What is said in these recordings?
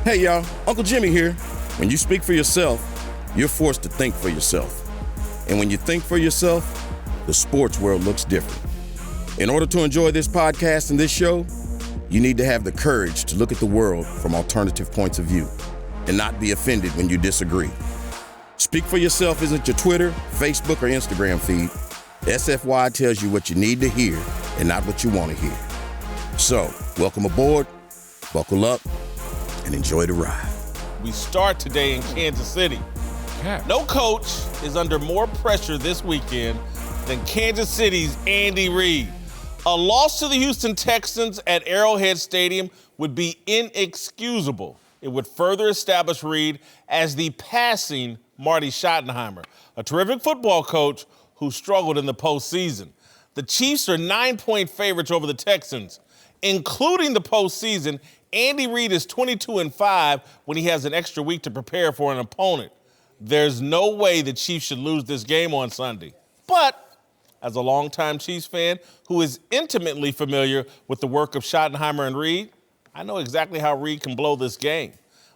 Hey y'all, Uncle Jimmy here. When you speak for yourself, you're forced to think for yourself. And when you think for yourself, the sports world looks different. In order to enjoy this podcast and this show, you need to have the courage to look at the world from alternative points of view and not be offended when you disagree. Speak for yourself isn't your Twitter, Facebook, or Instagram feed. SFY tells you what you need to hear and not what you want to hear. So, welcome aboard, buckle up, and enjoy the ride. We start today in Kansas City. No coach is under more pressure this weekend than Kansas City's Andy Reid. A loss to the Houston Texans at Arrowhead Stadium would be inexcusable. It would further establish Reid as the passing Marty Schottenheimer, a terrific football coach who struggled in the postseason. The Chiefs are 9-point favorites over the Texans. Including the postseason, Andy Reid is 22-5 when he has an extra week to prepare for an opponent. There's no way the Chiefs should lose this game on Sunday. But as a longtime Chiefs fan who is intimately familiar with the work of Schottenheimer and Reid, I know exactly how Reid can blow this game.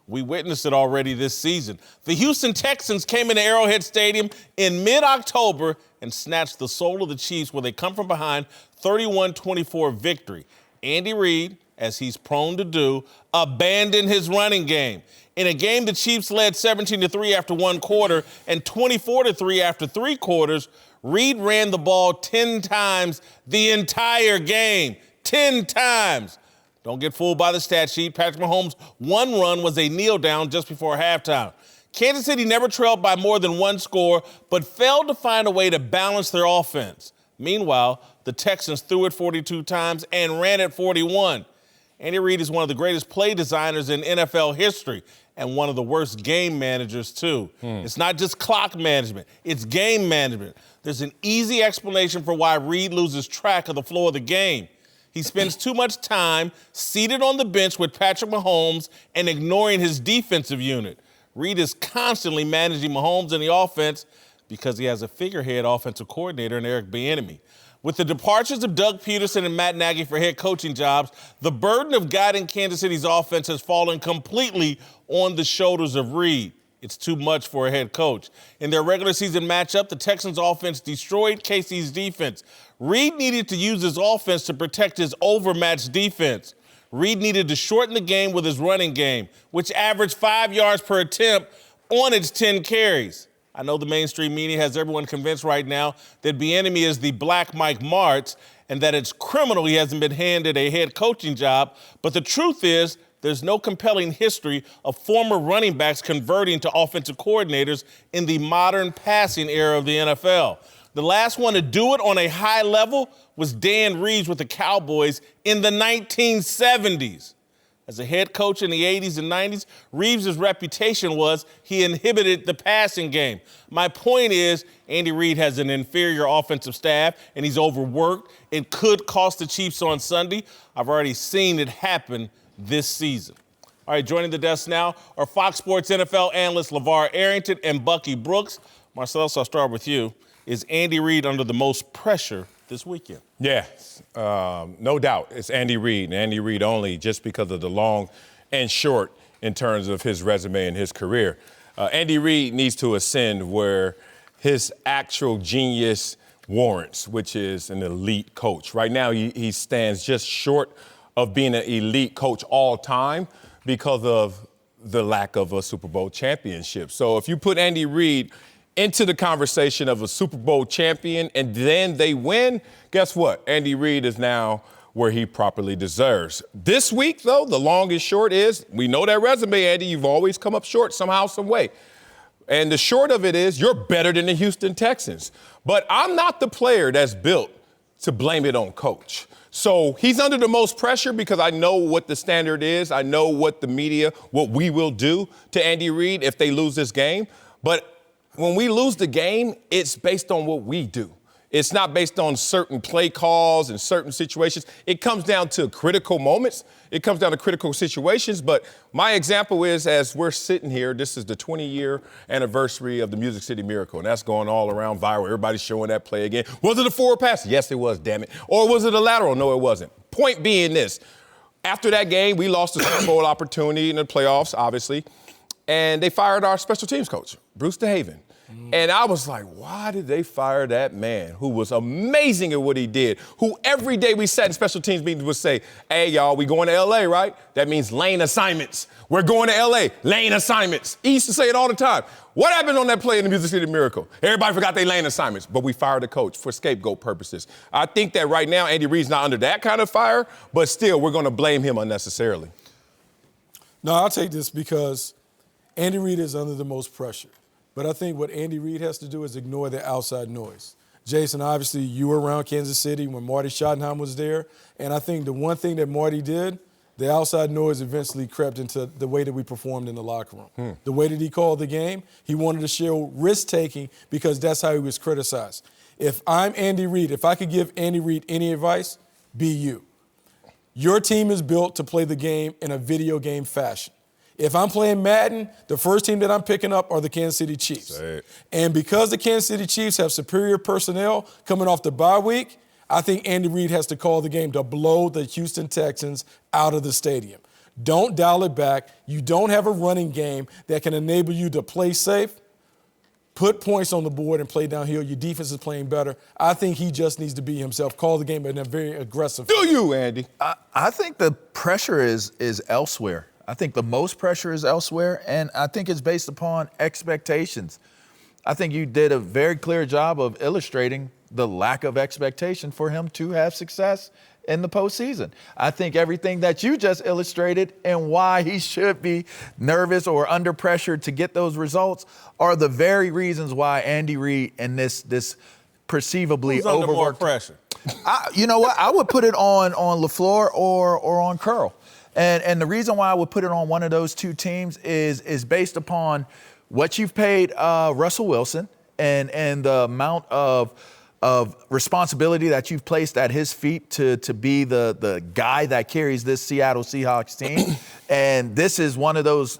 We witnessed it already this season. The Houston Texans came into Arrowhead Stadium in mid-October and snatched the soul of the Chiefs where they come from behind 31-24 victory. Andy Reid, as he's prone to do, abandoned his running game. In a game the Chiefs led 17-3 after one quarter and 24-3 after three quarters, Reid ran the ball 10 times the entire game. 10 times. Don't get fooled by the stat sheet. Patrick Mahomes' one run was a kneel down just before halftime. Kansas City never trailed by more than one score, but failed to find a way to balance their offense. Meanwhile, the Texans threw it 42 times and ran it 41. Andy Reid is one of the greatest play designers in NFL history and one of the worst game managers, too. It's not just clock management, it's game management. There's an easy explanation for why Reid loses track of the flow of the game. He spends too much time seated on the bench with Patrick Mahomes and ignoring his defensive unit. Reid is constantly managing Mahomes in the offense because he has a figurehead offensive coordinator in Eric Bieniemy. With the departures of Doug Peterson and Matt Nagy for head coaching jobs, the burden of guiding Kansas City's offense has fallen completely on the shoulders of Reid. It's too much for a head coach. In their regular season matchup, the Texans' offense destroyed KC's defense. Reid needed to use his offense to protect his overmatched defense. Reid needed to shorten the game with his running game, which averaged 5 yards per attempt on its 10 carries. I know the mainstream media has everyone convinced right now that Bieniemy is the Black Mike Martz and that it's criminal he hasn't been handed a head coaching job. But the truth is, there's no compelling history of former running backs converting to offensive coordinators in the modern passing era of the NFL. The last one to do it on a high level was Dan Reeves with the Cowboys in the 1970s. As a head coach in the 80s and 90s, Reeves' reputation was he inhibited the passing game. My point is, Andy Reid has an inferior offensive staff, and he's overworked. It could cost the Chiefs on Sunday. I've already seen it happen this season. All right, joining the desk now are Fox Sports NFL analysts Levar Arrington and Bucky Brooks. Marcellus, I'll start with you. Is Andy Reid under the most pressure this weekend? Yes, no doubt. It's Andy Reid, and Andy Reid only, just because of the long and short in terms of his resume and his career. Andy Reid needs to ascend where his actual genius warrants, which is an elite coach. Right now, he stands just short of being an elite coach all time because of the lack of a Super Bowl championship. So if you put Andy Reid into the conversation of a Super Bowl champion and then they win, guess what? Andy Reid is now where he properly deserves. This week, though, the long and short is, we know that resume, Andy, you've always come up short somehow, some way. And the short of it is, you're better than the Houston Texans. But I'm not the player that's built to blame it on coach. So he's under the most pressure because I know what the standard is. I know what the media, what we will do to Andy Reid if they lose this game. But when we lose the game, it's based on what we do. It's not based on certain play calls and certain situations. It comes down to critical moments. It comes down to critical situations. But my example is, as we're sitting here, this is the 20-year anniversary of the Music City Miracle, and that's going all around viral. Everybody's showing that play again. Was it a forward pass? Yes, it was, damn it. Or was it a lateral? No, it wasn't. Point being this. After that game, we lost the Super Bowl opportunity in the playoffs, obviously, and they fired our special teams coach, Bruce DeHaven. And I was like, why did they fire that man who was amazing at what he did, who every day we sat in special teams meetings would say, hey, y'all, we going to L.A., right? That means lane assignments. We're going to L.A., lane assignments. He used to say it all the time. What happened on that play in the Music City Miracle? Everybody forgot they lane assignments, but we fired the coach for scapegoat purposes. I think that right now Andy Reid's not under that kind of fire, but still we're going to blame him unnecessarily. No, I'll take this because Andy Reid is under the most pressure. But I think what Andy Reid has to do is ignore the outside noise. Jason, obviously, you were around Kansas City when Marty Schottenheimer was there. And I think the one thing that Marty did, the outside noise eventually crept into the way that we performed in the locker room. The way that he called the game, he wanted to show risk-taking because that's how he was criticized. If I'm Andy Reid, if I could give Andy Reid any advice, be you. Your team is built to play the game in a video game fashion. If I'm playing Madden, the first team that I'm picking up are the Kansas City Chiefs. And because the Kansas City Chiefs have superior personnel coming off the bye week, I think Andy Reid has to call the game to blow the Houston Texans out of the stadium. Don't dial it back. You don't have a running game that can enable you to play safe, put points on the board, and play downhill. Your defense is playing better. I think he just needs to be himself, call the game in a very aggressive Do you, Andy? I think the pressure is elsewhere. I think the most pressure is elsewhere, and I think it's based upon expectations. I think you did a very clear job of illustrating the lack of expectation for him to have success in the postseason. I think everything that you just illustrated and why he should be nervous or under pressure to get those results are the very reasons why Andy Reid and this perceivably Who's under more overworked pressure? You know what? I would put it on LaFleur or on Curl. And the reason why I would put it on one of those two teams is based upon what you've paid Russell Wilson and the amount of responsibility that you've placed at his feet to be the guy that carries this Seattle Seahawks team. And this is one of those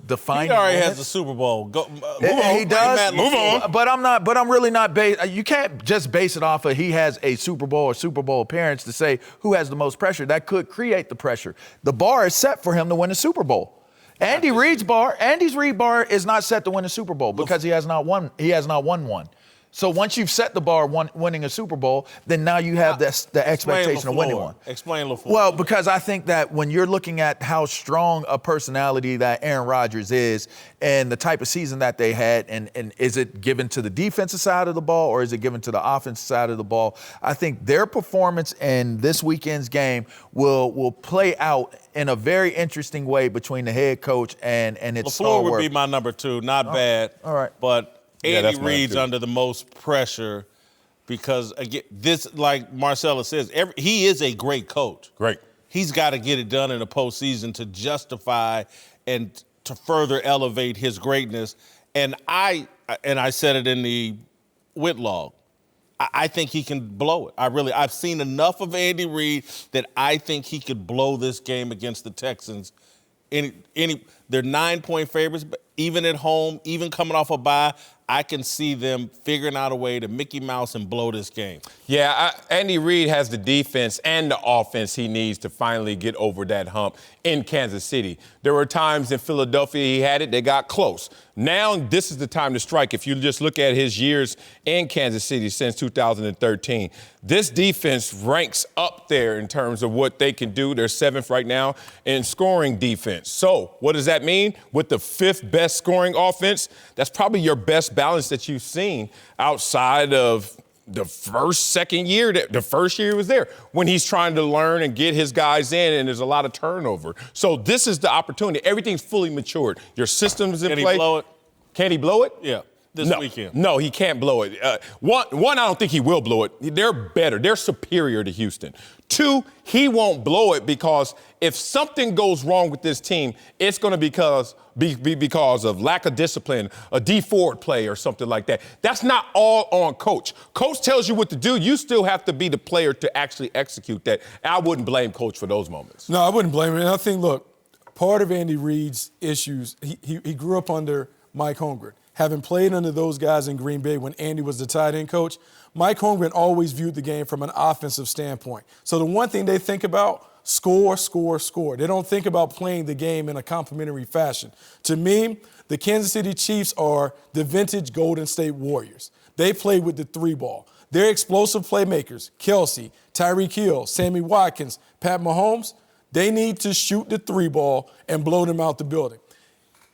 defining He already moments. has the Super Bowl. Move He on. does. Move on. But I'm really not you can't just base it off of he has a Super Bowl or Super Bowl appearance to say who has the most pressure. That could create the pressure. The bar is set for him to win the Super Bowl. Andy's Reid bar is not set to win a Super Bowl because he has not won one. So once you've set the bar winning a Super Bowl, then now you have the expectation of winning one. Explain LaFleur. Well, because I think that when you're looking at how strong a personality that Aaron Rodgers is and the type of season that they had, and is it given to the defensive side of the ball or is it given to the offensive side of the ball, I think their performance in this weekend's game will play out in a very interesting way between the head coach and its stalwart. LaFleur would be my number two. Not bad. All right. But Yeah, Andy that's mine Reid's too. under the most pressure because, again, this, like Marcellus says, he is a great coach. Great. He's got to get it done in the postseason to justify and to further elevate his greatness. And I said it in the Whitlock. I think he can blow it. I've seen enough of Andy Reid that I think he could blow this game against the Texans. They're 9-point favorites, but even at home, even coming off a bye, I can see them figuring out a way to Mickey Mouse and blow this game. Yeah, Andy Reid has the defense and the offense he needs to finally get over that hump in Kansas City. There were times in Philadelphia he had it, they got close. Now this is the time to strike. If you just look at his years in Kansas City since 2013, this defense ranks up there in terms of what they can do. They're 7th right now in scoring defense. So what does that mean? With the 5th best scoring offense, that's probably your best balance that you've seen outside of the second year. The first year he was there when he's trying to learn and get his guys in, and there's a lot of turnover. So this is the opportunity. Everything's fully matured. Your system's in play. Can he blow it? Can he blow it? Yeah, this weekend. No, he can't blow it. One, I don't think he will blow it. They're better. They're superior to Houston. 2, he won't blow it because if something goes wrong with this team, it's going to be because of lack of discipline, a D-forward play or something like that. That's not all on coach. Coach tells you what to do. You still have to be the player to actually execute that. I wouldn't blame coach for those moments. No, I wouldn't blame him. And I think, look, part of Andy Reid's issues, he grew up under Mike Holmgren. Having played under those guys in Green Bay when Andy was the tight end coach, Mike Holmgren always viewed the game from an offensive standpoint. So the one thing they think about score, score, score. They don't think about playing the game in a complementary fashion. To me, the Kansas City Chiefs are the vintage Golden State Warriors. They play with the 3-ball. They're explosive playmakers. Kelsey, Tyreek Hill, Sammy Watkins, Pat Mahomes, they need to shoot the 3-ball and blow them out the building.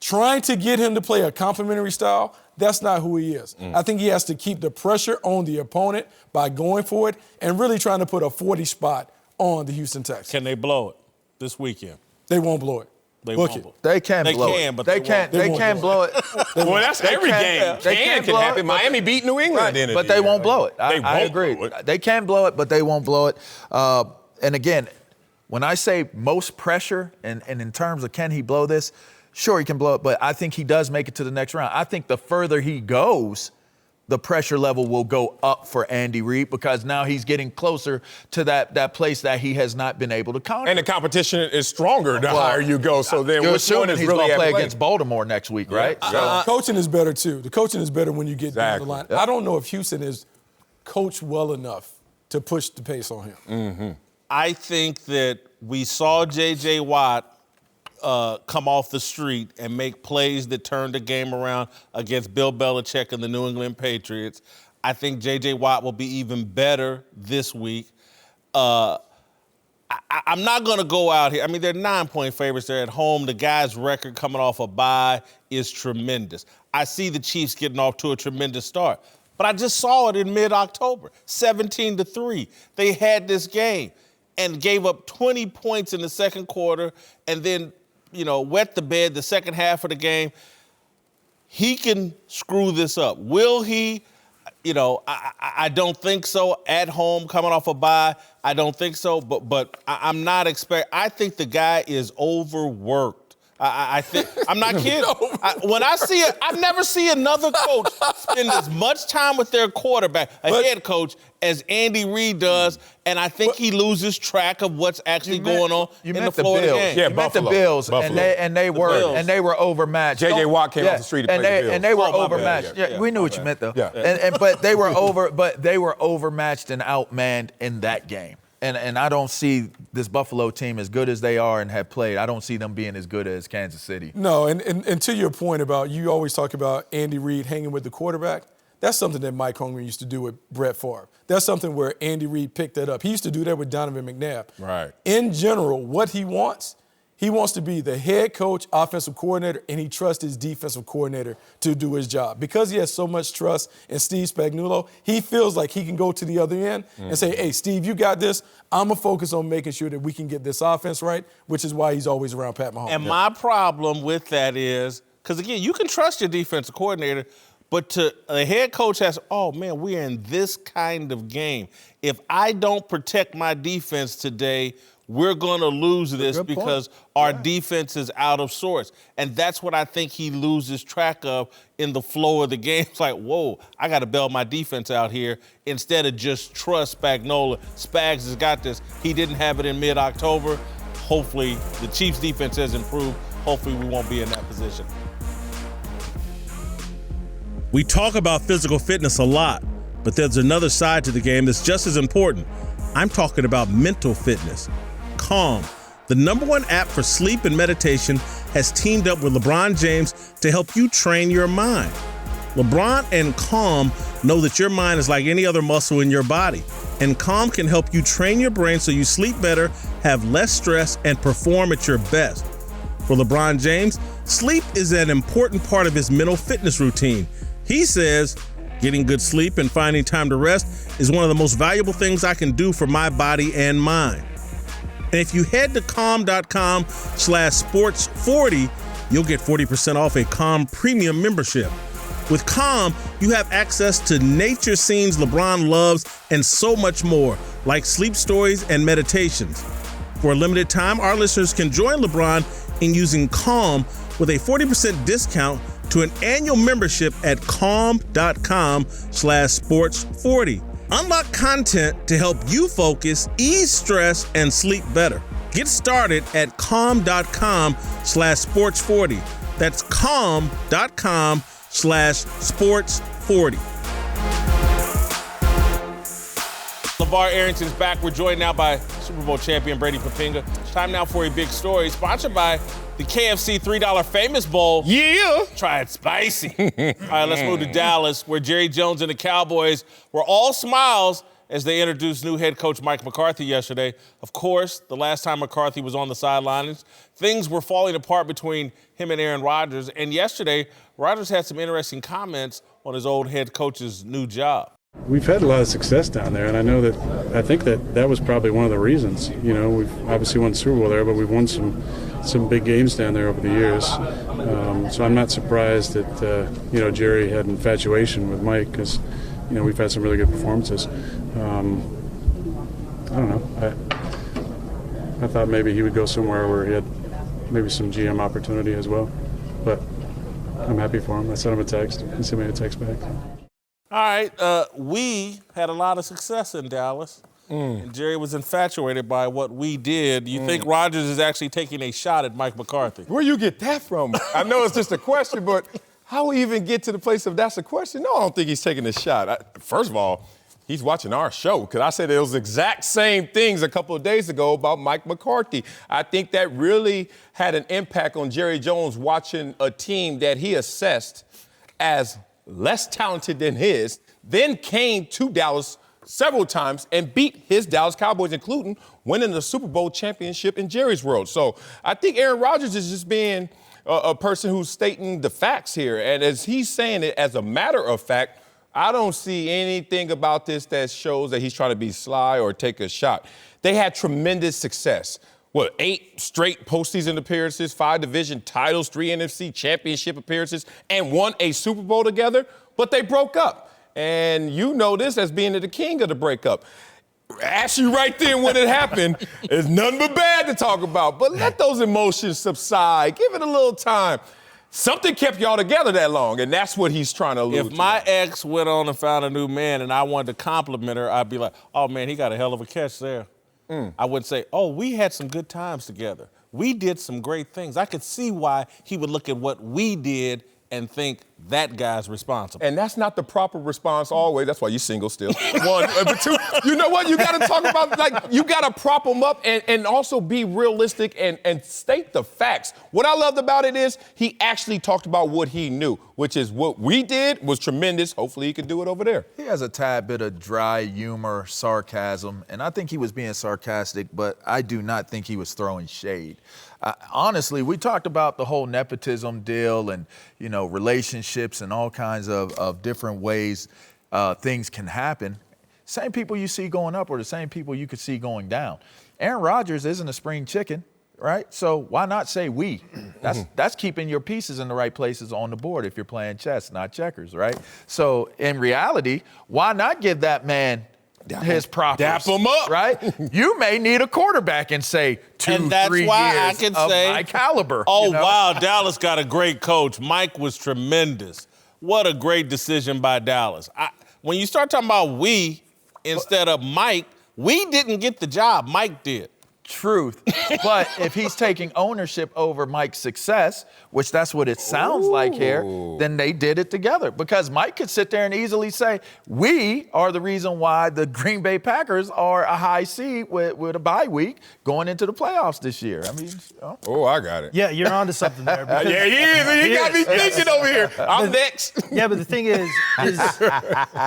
Trying to get him to play a complementary style, that's not who he is. I think he has to keep the pressure on the opponent by going for it and really trying to put a 40 spot on the Houston Texans. Can they blow it this weekend? They won't blow it. They Book won't. it. They can blow it. But they can't. They can't blow it. Well, that's every game. They Can blow happen. it, Miami beat New England at the end of but the they year. won't blow it. They I won't agree. blow it. They can blow it, but they won't blow it. And again, when I say most pressure, and in terms of can he blow this, sure he can blow it, but I think he does make it to the next round. I think the further he goes, the pressure level will go up for Andy Reid because now he's getting closer to that place that he has not been able to conquer. And the competition is stronger the higher you go. So then You're which one assuming is he's really going to at play play? against Baltimore next week, right? Coaching is better, too. The coaching is better when you get down the line. Exactly. I don't know if Houston is coached well enough to push the pace on him. Mm-hmm. I think that we saw J.J. Watt come off the street and make plays that turned the game around against Bill Belichick and the New England Patriots. I think J.J. Watt will be even better this week. I'm not going to go out here. I mean, they're 9-point favorites. They're at home. The guy's record coming off a bye is tremendous. I see the Chiefs getting off to a tremendous start. But I just saw it in mid-October, 17-3. They had this game and gave up 20 points in the second quarter and then, wet the bed the second half of the game. He can screw this up. Will he? I don't think so. At home, coming off a bye, I don't think so. But I'm not I think the guy is overworked. I think I'm not kidding. When I see it, I've never seen another coach spend as much time with their quarterback, head coach, as Andy Reid does, and I think he loses track of what's actually going on in the flow of the game. Yeah, you meant Buffalo. the Bills, Buffalo. and they were overmatched. J.J. Watt came off the street to play the Bills. And they were Oh, my bad. overmatched. Yeah, we knew what you meant though. Yeah. But they were overmatched and outmanned in that game. And I don't see this Buffalo team, as good as they are and have played, I don't see them being as good as Kansas City. No, and to your point about, you always talk about Andy Reid hanging with the quarterback. That's something that Mike Holmgren used to do with Brett Favre. That's something where Andy Reid picked that up. He used to do that with Donovan McNabb. Right. In general, what he wants to be the head coach, offensive coordinator, and he trusts his defensive coordinator to do his job. Because he has so much trust in Steve Spagnuolo, he feels like he can go to the other end and say, hey, Steve, you got this. I'm going to focus on making sure that we can get this offense right, which is why he's always around Pat Mahomes. And my problem with that is, because, again, you can trust your defensive coordinator, but a head coach has, oh, man, we're in this kind of game. If I don't protect my defense today, we're going to lose this because our defense is out of sorts. And that's what I think he loses track of in the flow of the game. It's like, whoa, I got to bail my defense out here instead of just trust Spagnuolo. Spags has got this. He didn't have it in mid-October. Hopefully the Chiefs' defense has improved. Hopefully we won't be in that position. We talk about physical fitness a lot, but there's another side to the game that's just as important. I'm talking about mental fitness. Calm, the #1 app for sleep and meditation, has teamed up with LeBron James to help you train your mind. LeBron and Calm know that your mind is like any other muscle in your body, and Calm can help you train your brain so you sleep better, have less stress, and perform at your best. For LeBron James, sleep is an important part of his mental fitness routine. He says, getting good sleep and finding time to rest is one of the most valuable things I can do for my body and mind. And if you head to calm.com/sports40, you'll get 40% off a Calm Premium membership. With Calm, you have access to nature scenes LeBron loves and so much more, like sleep stories and meditations. For a limited time, our listeners can join LeBron in using Calm with a 40% discount to an annual membership at calm.com/sports40. Unlock content to help you focus, ease stress, and sleep better. Get started at calm.com/sports40. That's calm.com/sports40. Levar Arrington is back. We're joined now by Super Bowl champion Brady Papinga. Time now for a big story, sponsored by the KFC $3 Famous Bowl. Yeah. Try it spicy. All right, let's move to Dallas, where Jerry Jones and the Cowboys were all smiles as they introduced new head coach Mike McCarthy yesterday. Of course, the last time McCarthy was on the sidelines, things were falling apart between him and Aaron Rodgers. And yesterday, Rodgers had some interesting comments on his old head coach's new job. We've had a lot of success down there, and I think that was probably one of the reasons. You know, we've obviously won the Super Bowl there, but we've won some big games down there over the years. So I'm not surprised that Jerry had infatuation with Mike, because we've had some really good performances. I don't know. I thought maybe he would go somewhere where he had maybe some GM opportunity as well, but I'm happy for him. I sent him a text. He sent me a text back. All right, we had a lot of success in Dallas, and Jerry was infatuated by what we did. You think Rodgers is actually taking a shot at Mike McCarthy? Where you get that from? I know it's just a question, but how we even get to the place of that's a question? No, I don't think he's taking a shot. First of all, he's watching our show, because I said those exact same things a couple of days ago about Mike McCarthy. I think that really had an impact on Jerry Jones watching a team that he assessed as less talented than his, then came to Dallas several times and beat his Dallas Cowboys, including winning the Super Bowl championship in Jerry's world. So I think Aaron Rodgers is just being a person who's stating the facts here. And as he's saying it as a matter of fact, I don't see anything about this that shows that he's trying to be sly or take a shot. They had tremendous success. 8 straight postseason appearances, 5 division titles, 3 NFC championship appearances, and won a Super Bowl together, but they broke up. And you know this as being the king of the breakup. Actually, right then when it happened, there's nothing but bad to talk about. But let those emotions subside. Give it a little time. Something kept y'all together that long, and that's what he's trying to allude to. If my ex went on and found a new man and I wanted to compliment her, I'd be like, oh, man, he got a hell of a catch there. I would say, oh, we had some good times together. We did some great things. I could see why he would look at what we did and think that guy's responsible. And that's not the proper response always. That's why you're single still. One. But two, you know what? You got to talk about, you got to prop them up and also be realistic and state the facts. What I loved about it is he actually talked about what he knew, which is what we did was tremendous. Hopefully he could do it over there. He has a tad bit of dry humor, sarcasm, and I think he was being sarcastic, but I do not think he was throwing shade. Honestly, we talked about the whole nepotism deal and, relationships and all kinds of different ways things can happen. Same people you see going up or the same people you could see going down. Aaron Rodgers isn't a spring chicken, right? So why not say we? That's keeping your pieces in the right places on the board if you're playing chess, not checkers, right? So in reality, why not give that man his props? Dap him up. Right? You may need a quarterback in, say, 2-3 years and that's why I can of say, my caliber. Oh, wow, Dallas got a great coach. Mike was tremendous. What a great decision by Dallas. When you start talking about we instead of Mike, we didn't get the job. Mike did. Truth. But if he's taking ownership over Mike's success, which that's what it sounds like here, then they did it together. Because Mike could sit there and easily say, we are the reason why the Green Bay Packers are a high seed with a bye week going into the playoffs this year. I mean, Oh, I got it. Yeah, you're onto something there. Yeah, he is. He got me thinking over here. I'm next. Yeah, but the thing is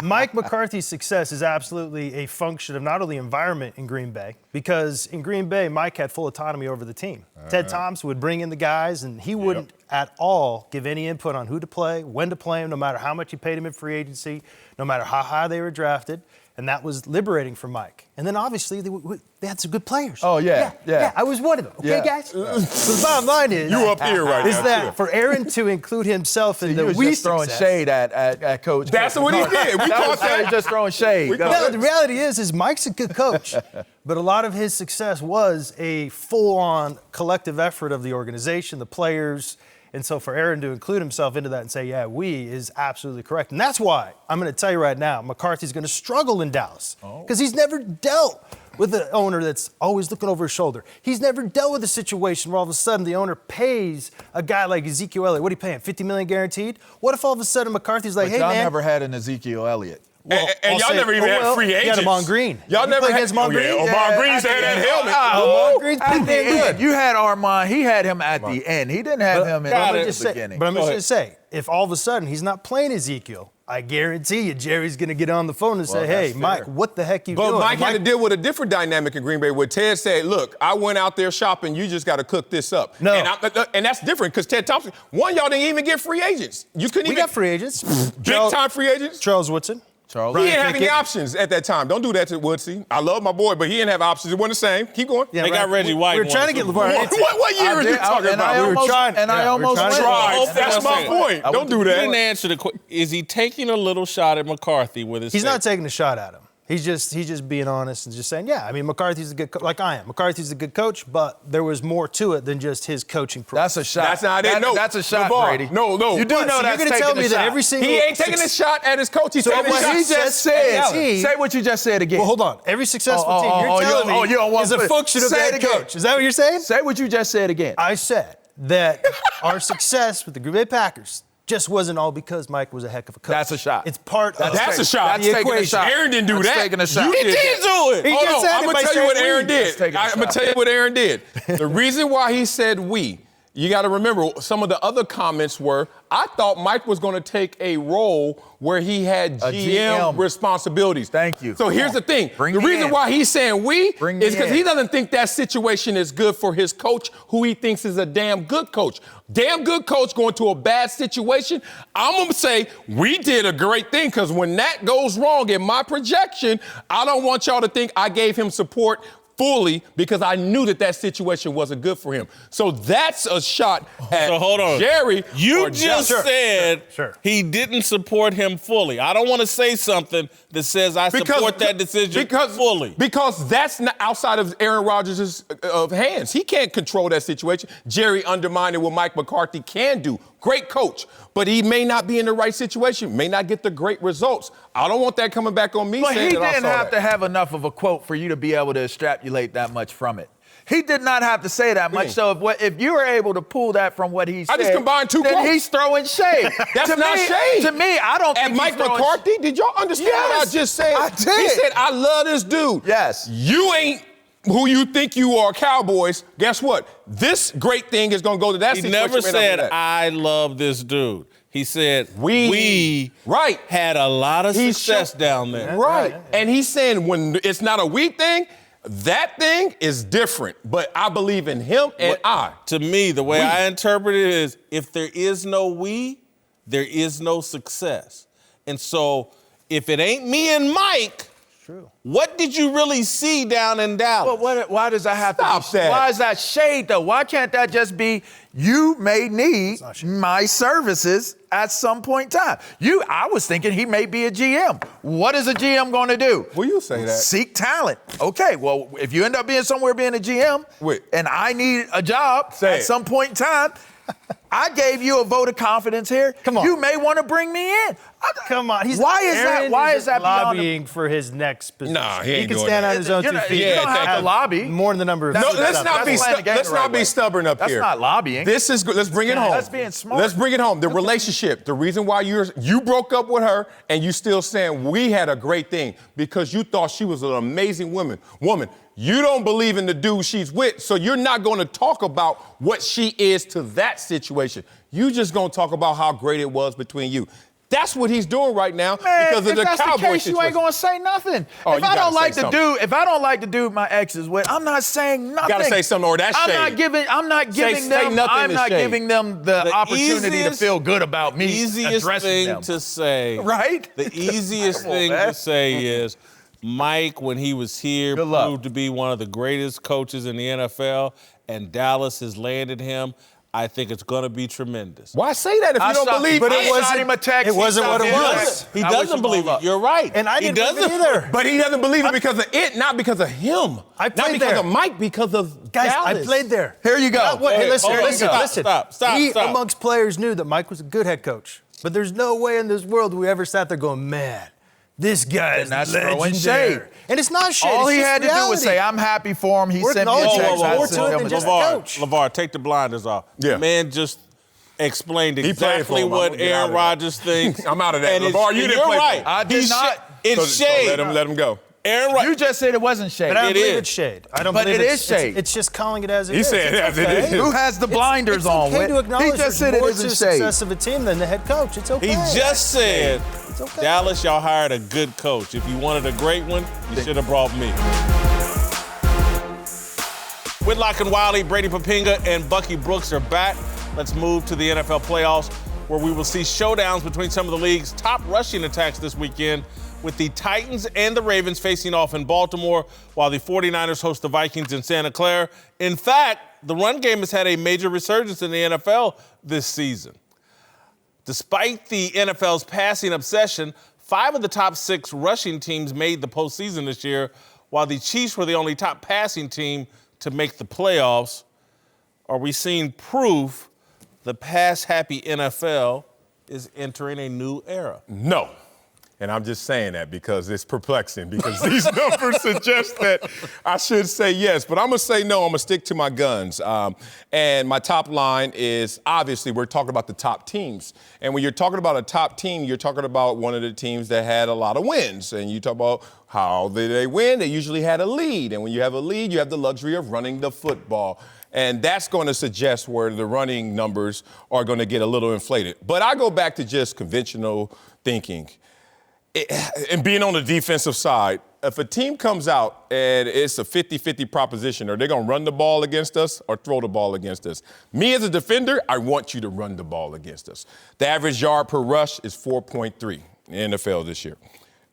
Mike McCarthy's success is absolutely a function of not only environment in Green Bay, because in Green Bay, Mike had full autonomy over the team. Ted Thompson would bring in the guys, and he wouldn't at all give any input on who to play, when to play him, no matter how much you paid him in free agency, no matter how high they were drafted. And that was liberating for Mike. And then obviously they had some good players. Oh, yeah. I was one of them. Okay, guys? So the bottom line is, You up here right now, is that too. for Aaron to include himself in he the was we just throwing success, shade at Coach. That's what he did. We caught that. Just throwing shade. No, the reality is Mike's a good coach, but a lot of his success was a full-on collective effort of the organization, the players. And so for Aaron to include himself into that and say, yeah, we, is absolutely correct. And that's why I'm going to tell you right now, McCarthy's going to struggle in Dallas because he's never dealt with an owner that's always looking over his shoulder. He's never dealt with a situation where all of a sudden the owner pays a guy like Ezekiel Elliott. What are you paying, $50 million guaranteed? What if all of a sudden McCarthy's like, But hey, y'all man. never had an Ezekiel Elliott. and y'all never even had free agents. You got Amon Green. Y'll never had against Amon Green. Amon Green used to have that helmet. Amon Green's pretty damn good. You had Armand. He had him at the end. He didn't have him in the beginning. But I'm just going to say, if all of a sudden he's not playing Ezekiel, I guarantee you Jerry's going to get on the phone and say, hey, Mike, what the heck you doing? But Mike had to deal with a different dynamic in Green Bay where Ted said, look, I went out there shopping. You just got to cook this up. No. And that's different because Ted Thompson, y'all didn't even get free agents. You couldn't We got free agents. Big-time free agents. Charles Woodson. He didn't have any options at that time. Don't do that to Woodsy. I love my boy, but he didn't have options. It wasn't the same. Keep going. Yeah, they got Reggie White. We were trying to get Levar. What year are you talking about? We were trying. And I almost tried. That's my point. Don't do You that. didn't answer the question. Is he taking a little shot at McCarthy with his He's not taking a shot at him. He's just being honest and just saying, yeah, I mean, McCarthy's a good coach, like I am. McCarthy's a good coach, but there was more to it than just his coaching process. That's a shot. That's not it. No, that's a shot, Levar. Brady. No. You do know So that's you're going to tell me that every single... He ain't taking a shot at his coach. He's taking a what shot. he just said. team- Say what you just said again. Well, hold on. Every successful team you're telling me you don't want is a to- function of say that it again. coach. Is that what you're saying? Say what you just said again. I said that our success with the Green Bay Packers just wasn't all because Mike was a heck of a coach. That's a shot. It's part of That's a shot. That's taking a equation. shot. Aaron didn't do That's that. taking a shot. You He did do it. He just said I'm it going by to tell you saying what we. Aaron did. Let's take a I'm going to shot. tell you what Aaron did. The reason why he said we, you got to remember, some of the other comments were, I thought Mike was going to take a role where he had GM responsibilities. Thank you. So here's the thing. Bring the me reason in. why he's saying we Bring me is because in. he doesn't think that situation is good for his coach, who he thinks is a damn good coach. Damn good coach going to a bad situation. I'm going to say we did a great thing because when that goes wrong in my projection, I don't want y'all to think I gave him support fully because I knew that situation wasn't good for him. So that's a shot at So hold on. Jerry. You or just Jeff. said Sure. he didn't support him fully. I don't want to say something that says I support that decision fully. Because that's not outside of Aaron Rodgers' hands. He can't control that situation. Jerry undermined what Mike McCarthy can do. Great coach, but he may not be in the right situation, may not get the great results. I don't want that coming back on me. But saying he that I didn't saw have that. to have enough of a quote for you to be able to extrapolate that much from it. He did not have to say that much. So if you were able to pull that from what he said, I just combined two then quotes. he's throwing shade. That's to not me, shade. To me, I don't think And Mike he's throwing McCarthy, did y'all understand what I Yes, just said? I did. He said, I love this dude. Yes. You ain't who you think you are, Cowboys. Guess what? This great thing is going to go to that He situation. never may not be said, that. I love this dude. He said, we right. had a lot of He's success down there. Right. And he's saying when it's not a we thing, that thing is different. But I believe in him and I. To me, the way I interpret it is, if there is no we, there is no success. And so if it ain't me and Mike, what did you really see down in Dallas? But why does that have Stop to be? that. Why is that shade, though? Why can't that just be, you may need my services at some point in time? I was thinking he may be a GM. What is a GM going to do? Will you say that? Seek talent. Okay, well, if you end up being somewhere being a GM, and I need a job at some point in time, I gave you a vote of confidence here. Come on. You may want to bring me in. Come on. Why is that beyond lobbying for his next position? Nah, he ain't can doing stand that. on his own 2 feet. You don't have to lobby. More than the number of No, seats let's up. not be That's playing the game let's the not right be way. stubborn up That's here. not lobbying. This is good. Let's bring it home. That's being smart. Let's bring it home. The relationship. The reason why you broke up with her and you still saying we had a great thing because you thought she was an amazing woman. You don't believe in the dude she's with, so you're not going to talk about what she is to that situation. You just going to talk about how great it was between you. That's what he's doing right now because of the if that's Cowboys the case, situation. you ain't gonna say nothing. Oh, if I don't like the dude my ex is with, I'm not saying nothing. Gotta say something, or that's shade. I'm not giving them the opportunity to feel good about me easiest addressing thing them. to say, right? The easiest thing to say is Mike, when he was here, proved to be one of the greatest coaches in the NFL, and Dallas has landed him. I think it's going to be tremendous. Why say that if you don't believe but it? it wasn't a text. It wasn't what it was. He doesn't believe it. You're right. And I didn't believe it either. But he doesn't believe it because of it, not because of him. I not played because there. of Mike, because of Guys, Dallas. I played there. Here you go. Hey, listen. Stop. We, amongst players, knew that Mike was a good head coach. But there's no way in this world we ever sat there going, man, this guy is throwing shade. And it's not shade. All it's he just had to do was reality. say, I'm happy for him. He We're sent me a acknowledging text. there's more I to sent it him than a just text. coach. LeVar, take the blinders off. Yeah. Man just explained played for exactly him. I'm what gonna get out Aaron of that. Rodgers thinks. I'm out of that. And LeVar, you didn't you're play for right. him. I did not. It's shade. So let him go. Aaron Rodgers. You just said it wasn't shade. But I don't It believe is. it's shade. I don't But believe it is shade. It's just calling it as it He is. said it It's as it okay. is. Who has the blinders it's on? okay to acknowledge He just said there's it more isn't to the shade. success of a team than the head coach. It's okay. He just said, It's okay. Dallas, y'all hired a good coach. If you wanted a great one, you should have brought me. Whitlock and Wiley, Brady Papinga, and Bucky Brooks are back. Let's move to the NFL playoffs, where we will see showdowns between some of the league's top rushing attacks this weekend, with the Titans and the Ravens facing off in Baltimore, while the 49ers host the Vikings in Santa Clara. In fact, the run game has had a major resurgence in the NFL this season. Despite the NFL's passing obsession, 5 of the top 6 rushing teams made the postseason this year, while the Chiefs were the only top passing team to make the playoffs. Are we seeing proof the pass-happy NFL is entering a new era? No. And I'm just saying that because it's perplexing, because these numbers suggest that I should say yes. But I'm going to say no. I'm going to stick to my guns. And my top line is, obviously, we're talking about the top teams. And when you're talking about a top team, you're talking about one of the teams that had a lot of wins. And you talk about how did they win? They usually had a lead. And when you have a lead, you have the luxury of running the football. And that's going to suggest where the running numbers are going to get a little inflated. But I go back to just conventional thinking. And being on the defensive side, if a team comes out and it's a 50-50 proposition, are they going to run the ball against us or throw the ball against us? Me as a defender, I want you to run the ball against us. The average yard per rush is 4.3 in the NFL this year.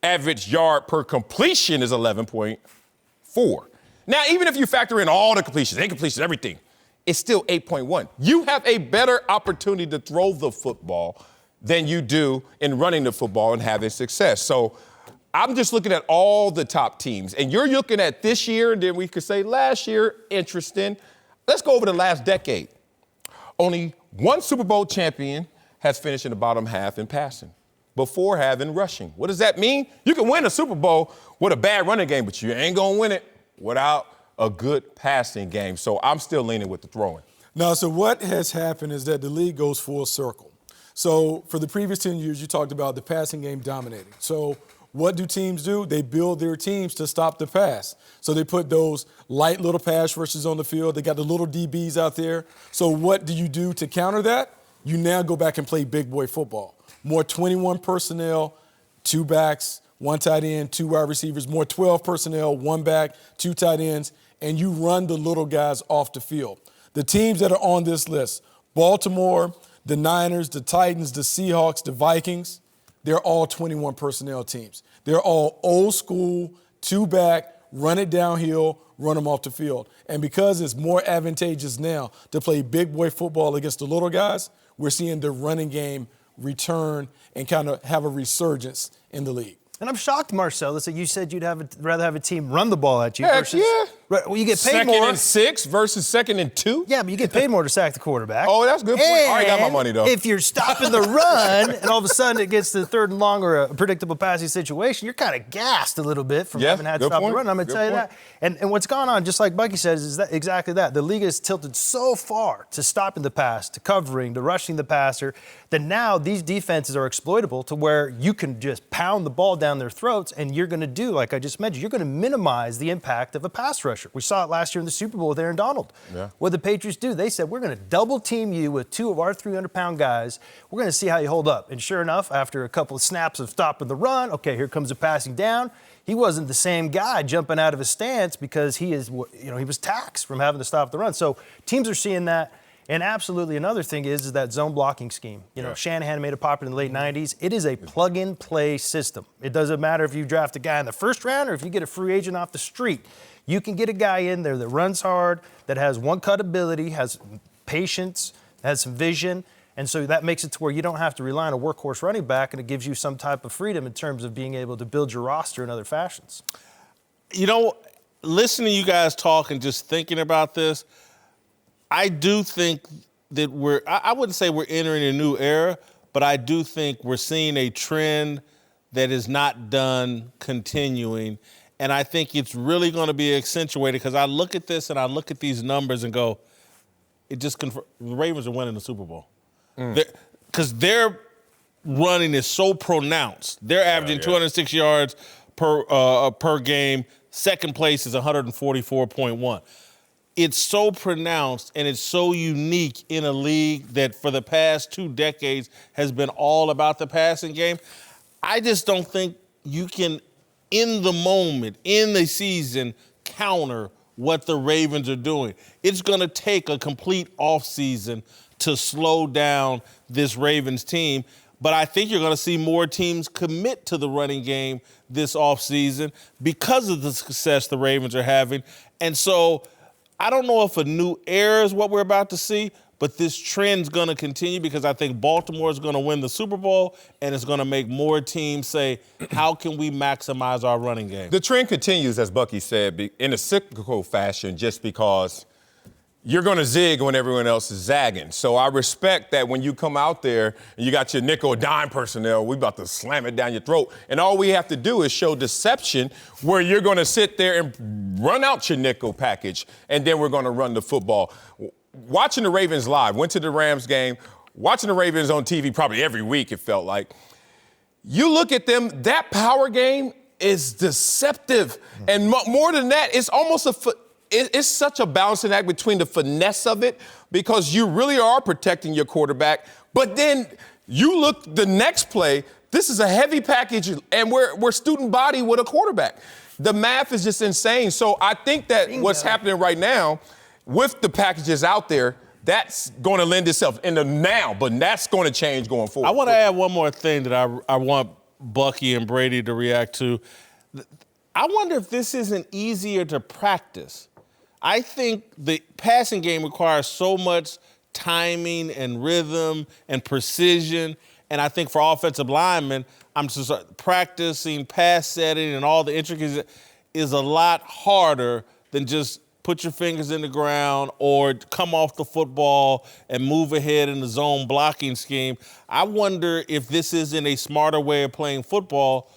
Average yard per completion is 11.4. Now, even if you factor in all the completions, incompletions, everything, it's still 8.1. You have a better opportunity to throw the football than you do in running the football and having success. So I'm just looking at all the top teams. And you're looking at this year, and then we could say last year, interesting. Let's go over the last decade. Only one Super Bowl champion has finished in the bottom half in passing before having rushing. What does that mean? You can win a Super Bowl with a bad running game, but you ain't going to win it without a good passing game. So I'm still leaning with the throwing. Now, so what has happened is that the league goes full circle. So for the previous 10 years, you talked about the passing game dominating. So what do teams do? They build their teams to stop the pass. So they put those light little pass rushers on the field. They got the little DBs out there. So what do you do to counter that? You now go back and play big boy football. More 21 personnel, 2 backs, 1 tight end, 2 wide receivers. More 12 personnel, 1 back, 2 tight ends. And you run the little guys off the field. The teams that are on this list, Baltimore, the Niners, the Titans, the Seahawks, the Vikings, they're all 21 personnel teams. They're all old school, 2 back, run it downhill, run them off the field. And because it's more advantageous now to play big boy football against the little guys, we're seeing the running game return and kind of have a resurgence in the league. And I'm shocked, Marcellus, that you said you'd rather have a team run the ball at you Heck versus. yeah. Right, well, you get paid Second more. and 6 versus second and 2? Yeah, but you get paid more to sack the quarterback. Oh, that's a good point. I already got my And money, though. If you're stopping the run and all of a sudden it gets to 3rd and long or a predictable passing situation, you're kind of gassed a little bit from having had to good stop point. the run. I'm going to Good tell you point. that. And what's gone on, just like Bucky says, is that exactly that. The league has tilted so far to stopping the pass, to covering, to rushing the passer, that now these defenses are exploitable to where you can just pound the ball down their throats and you're going to do, like I just mentioned, you're going to minimize the impact of a pass rusher. We saw it last year in the Super Bowl with Aaron Donald. Yeah. What did the Patriots do? They said, we're going to double team you with 2 of our 300-pound guys. We're going to see how you hold up. And sure enough, after a couple of snaps of stopping the run, okay, here comes the passing down. He wasn't the same guy jumping out of his stance because he was taxed from having to stop the run. So teams are seeing that. And absolutely another thing is that zone blocking scheme. Shanahan made it popular in the late 90s. It is a plug-and-play system. It doesn't matter if you draft a guy in the 1st round or if you get a free agent off the street. You can get a guy in there that runs hard, that has one-cut ability, has patience, has some vision, and so that makes it to where you don't have to rely on a workhorse running back, and it gives you some type of freedom in terms of being able to build your roster in other fashions. Listening to you guys talk and just thinking about this, I do think that I wouldn't say we're entering a new era, but I do think we're seeing a trend that is not done continuing. And I think it's really going to be accentuated because I look at this and I look at these numbers and go, it just confirms the Ravens are winning the Super Bowl. Because they're running is so pronounced. They're averaging 206 yards per game. Second place is 144.1. It's so pronounced and it's so unique in a league that for the past 2 decades has been all about the passing game. I just don't think you can, in the moment, in the season, counter what the Ravens are doing. It's going to take a complete offseason to slow down this Ravens team. But I think you're going to see more teams commit to the running game this offseason because of the success the Ravens are having. And so I don't know if a new era is what we're about to see, but this trend's going to continue because I think Baltimore is going to win the Super Bowl, and it's going to make more teams say, how can we maximize our running game? The trend continues, as Bucky said, in a cyclical fashion just because you're going to zig when everyone else is zagging. So I respect that when you come out there and you got your nickel dime personnel, we about to slam it down your throat. And all we have to do is show deception where you're going to sit there and run out your nickel package, and then we're going to run the football. Watching the Ravens live, went to the Rams game, watching the Ravens on TV probably every week, it felt like. You look at them, that power game is deceptive. And more than that, it's almost it's such a balancing act between the finesse of it because you really are protecting your quarterback. But then you look the next play, this is a heavy package, and we're student body with a quarterback. The math is just insane. So I think that what's happening right now with the packages out there, that's going to lend itself in the now, but that's going to change going forward. I want to add one more thing that I want Bucky and Brady to react to. I wonder if this isn't easier to practice. I think the passing game requires so much timing and rhythm and precision, and I think for offensive linemen, I'm just practicing pass setting and all the intricacies is a lot harder than just put your fingers in the ground or come off the football and move ahead in the zone blocking scheme. I wonder if this isn't a smarter way of playing football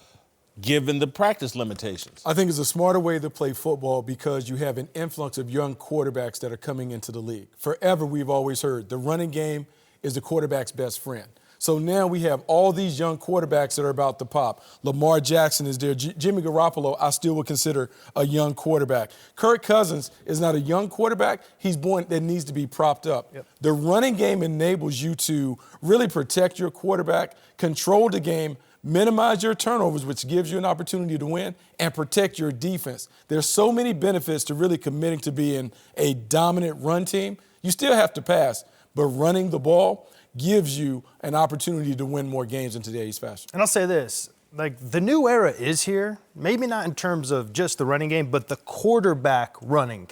given the practice limitations. I think it's a smarter way to play football because you have an influx of young quarterbacks that are coming into the league. Forever, we've always heard the running game is the quarterback's best friend. So now we have all these young quarterbacks that are about to pop. Lamar Jackson is there. Jimmy Garoppolo, I still would consider a young quarterback. Kirk Cousins is not a young quarterback. He's one that needs to be propped up. Yep. The running game enables you to really protect your quarterback, control the game, minimize your turnovers, which gives you an opportunity to win, and protect your defense. There's so many benefits to really committing to being a dominant run team. You still have to pass, but running the ball gives you an opportunity to win more games in today's fashion. And I'll say this, like the new era is here, maybe not in terms of just the running game, but the quarterback running.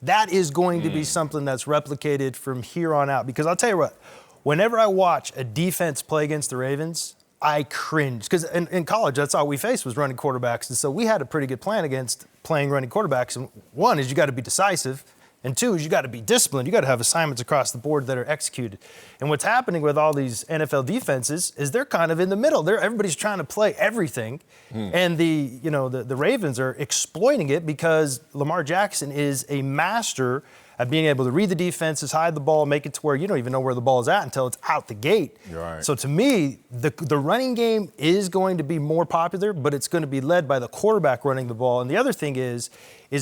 That is going to be something that's replicated from here on out. Because I'll tell you what, whenever I watch a defense play against the Ravens, I cringe. Because in college, that's all we faced was running quarterbacks. And so we had a pretty good plan against playing running quarterbacks. And one is you got to be decisive. And two is you got to be disciplined. You got to have assignments across the board that are executed. And what's happening with all these NFL defenses is they're kind of in the middle. Everybody's trying to play everything. And the Ravens are exploiting it because Lamar Jackson is a master at being able to read the defenses, hide the ball, make it to where you don't even know where the ball is at until it's out the gate. Right. So to me, the running game is going to be more popular, but it's going to be led by the quarterback running the ball. And the other thing is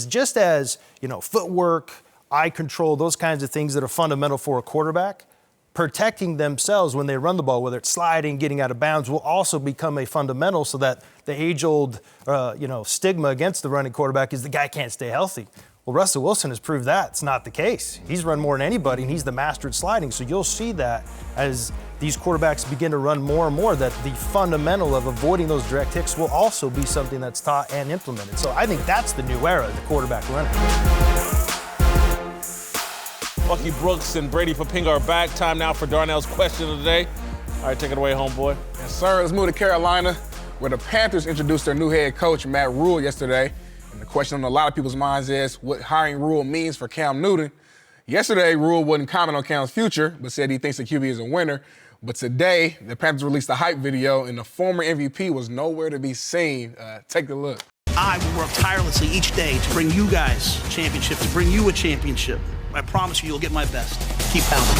just as, footwork, eye control, those kinds of things that are fundamental for a quarterback, protecting themselves when they run the ball, whether it's sliding, getting out of bounds, will also become a fundamental so that the age-old, stigma against the running quarterback is the guy can't stay healthy. Well, Russell Wilson has proved that it's not the case. He's run more than anybody, and he's the master at sliding. So you'll see that as these quarterbacks begin to run more and more, that the fundamental of avoiding those direct hits will also be something that's taught and implemented. So I think that's the new era, the quarterback running. Bucky Brooks and Brady Papinga are back. Time now for Darnell's question of the day. All right, take it away, homeboy. Yes, sir. Let's move to Carolina, where the Panthers introduced their new head coach, Matt Rule, yesterday. And the question on a lot of people's minds is what hiring Rule means for Cam Newton. Yesterday, Rule wouldn't comment on Cam's future, but said he thinks the QB is a winner. But today, the Panthers released a hype video, and the former MVP was nowhere to be seen. Take a look. I will work tirelessly each day to bring you guys a championship, to bring you a championship. I promise you'll get my best. Keep pounding.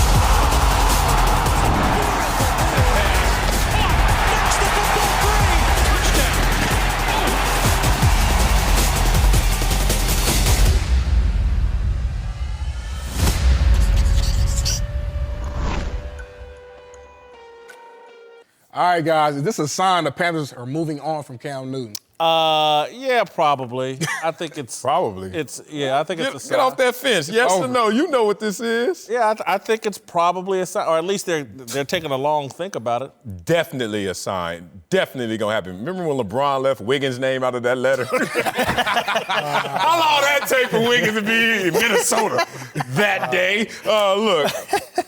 All right, guys, is this a sign the Panthers are moving on from Cam Newton? Yeah, probably. I think it's Probably. I think it's a sign. Get off that fence. Yes or no? You know what this is. Yeah, I think it's probably a sign, or at least they're taking a long think about it. Definitely a sign. Definitely gonna happen. Remember when LeBron left Wiggins' name out of that letter? How long that take for Wiggins to be in Minnesota that day? Look,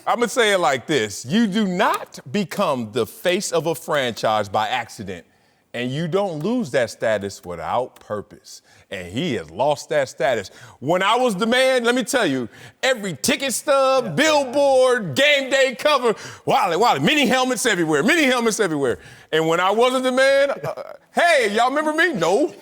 I'm gonna say it like this: you do not become the face of a franchise by accident. And you don't lose that status without purpose. And he has lost that status. When I was the man, let me tell you, every ticket stub, billboard, game day cover, Wiley, mini helmets everywhere. And when I wasn't the man, hey, y'all remember me? No,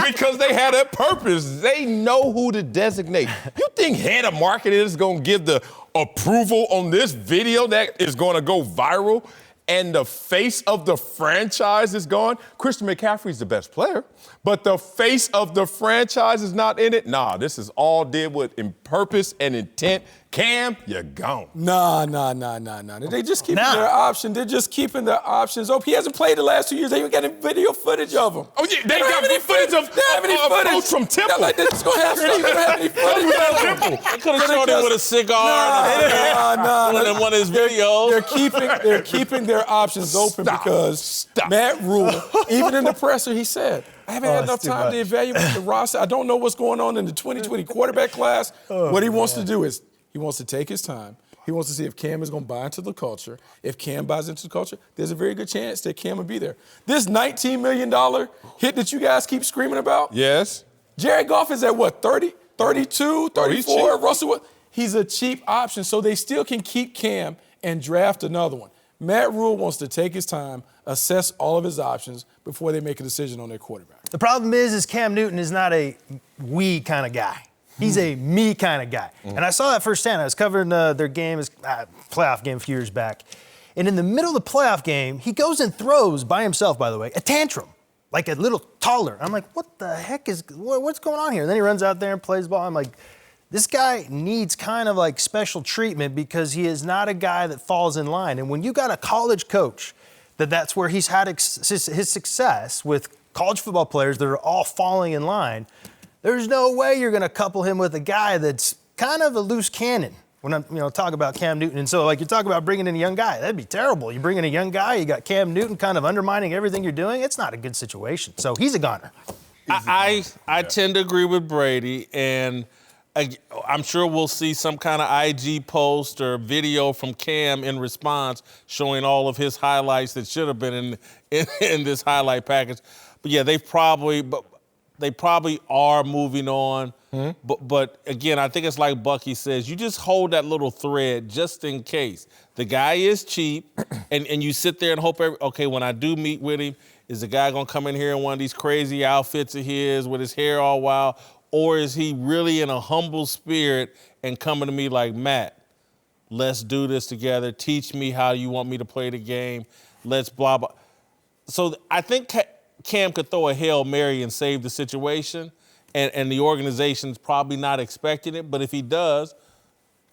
because they had a purpose. They know who to designate. You think head of marketing is gonna give the approval on this video that is gonna go viral? And the face of the franchise is gone. Christian McCaffrey's the best player, but the face of the franchise is not in it. Nah, this is all did with purpose and intent. Cam, you're gone. Nah. They just keeping their option. They're just keeping their options open. He hasn't played the last 2 years. They even got any video footage of him. Oh, yeah, they got any footage of coach from Temple. Like, they're just going to have stuff. They don't have any footage of him. They could have showed him with a cigar in one of his videos. They're keeping their options open because Matt Rule, even in the presser, he said, I haven't had enough time to evaluate the roster. I don't know what's going on in the 2020 quarterback class. What he wants to do is he wants to take his time. He wants to see if Cam is going to buy into the culture. If Cam buys into the culture, there's a very good chance that Cam will be there. This $19 million hit that you guys keep screaming about? Yes. Jared Goff is at what, 30, 32, 34? Russell, he's a cheap option, so they still can keep Cam and draft another one. Matt Rule wants to take his time, assess all of his options before they make a decision on their quarterback. The problem is Cam Newton is not a we kind of guy. He's a me kind of guy. And I saw that firsthand. I was covering their game, playoff game a few years back. And in the middle of the playoff game, he goes and throws, by himself, by the way, a tantrum, like a little toddler. I'm like, what the heck what's going on here? And then he runs out there and plays ball. I'm like, this guy needs kind of like special treatment because he is not a guy that falls in line. And when you got a college coach that's where he's had his success with college football players that are all falling in line, there's no way you're going to couple him with a guy that's kind of a loose cannon when I'm, talk about Cam Newton. And so, like, you talk about bringing in a young guy. That'd be terrible. You bring in a young guy, you got Cam Newton kind of undermining everything you're doing. It's not a good situation. So he's a goner. I tend to agree with Brady, and I'm sure we'll see some kind of IG post or video from Cam in response showing all of his highlights that should have been in this highlight package. But, yeah, they probably are moving on. But again, I think it's like Bucky says, you just hold that little thread just in case. The guy is cheap, and you sit there and hope, when I do meet with him, is the guy going to come in here in one of these crazy outfits of his with his hair all wild, or is he really in a humble spirit and coming to me like, Matt, let's do this together. Teach me how you want me to play the game. Let's blah, blah. So I think Cam could throw a Hail Mary and save the situation, and the organization's probably not expecting it, but if he does,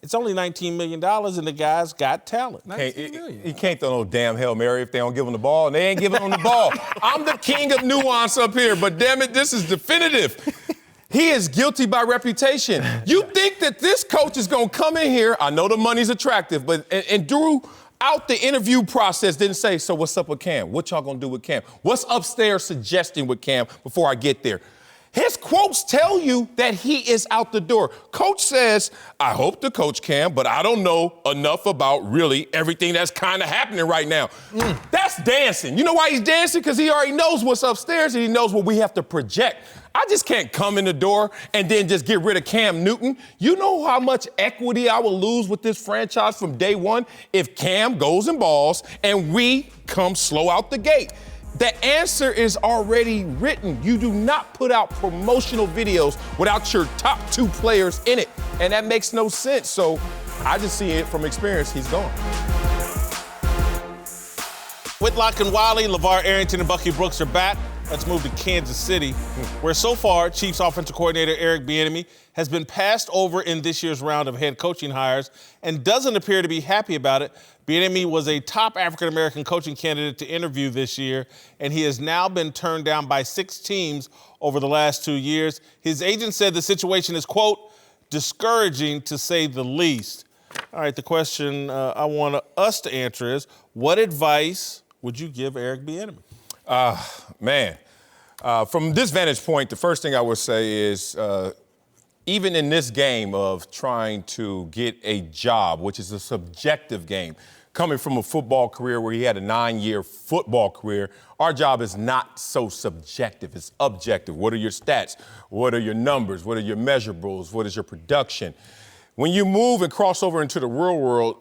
it's only $19 million, and the guy's got talent. He can't throw no damn Hail Mary if they don't give him the ball, and they ain't giving him the ball. I'm the king of nuance up here, but damn it, this is definitive. He is guilty by reputation. You think that this coach is going to come in here, I know the money's attractive, but and throughout the interview process didn't say, so what's up with Cam? What y'all going to do with Cam? What's upstairs suggesting with Cam before I get there? His quotes tell you that he is out the door. Coach says, I hope to coach Cam, but I don't know enough about really everything that's kind of happening right now. That's dancing. You know why he's dancing? Because he already knows what's upstairs and he knows what we have to project. I just can't come in the door and then just get rid of Cam Newton. You know how much equity I will lose with this franchise from day one if Cam goes and balls and we come slow out the gate. The answer is already written. You do not put out promotional videos without your top two players in it. And that makes no sense. So I just see it from experience. He's gone. Whitlock and Wiley, Levar, Arrington, and Bucky Brooks are back. Let's move to Kansas City, where so far Chiefs offensive coordinator Eric Bieniemy has been passed over in this year's round of head coaching hires and doesn't appear to be happy about it. Bieniemy was a top African-American coaching candidate to interview this year, and he has now been turned down by 6 teams over the last 2 years. His agent said the situation is, quote, discouraging to say the least. All right, the question I want us to answer is, what advice would you give Eric Bieniemy? From this vantage point, the first thing I would say is even in this game of trying to get a job, which is a subjective game, coming from a football career where he had a 9-year football career, our job is not so subjective. It's objective. What are your stats? What are your numbers? What are your measurables? What is your production? When you move and cross over into the real world,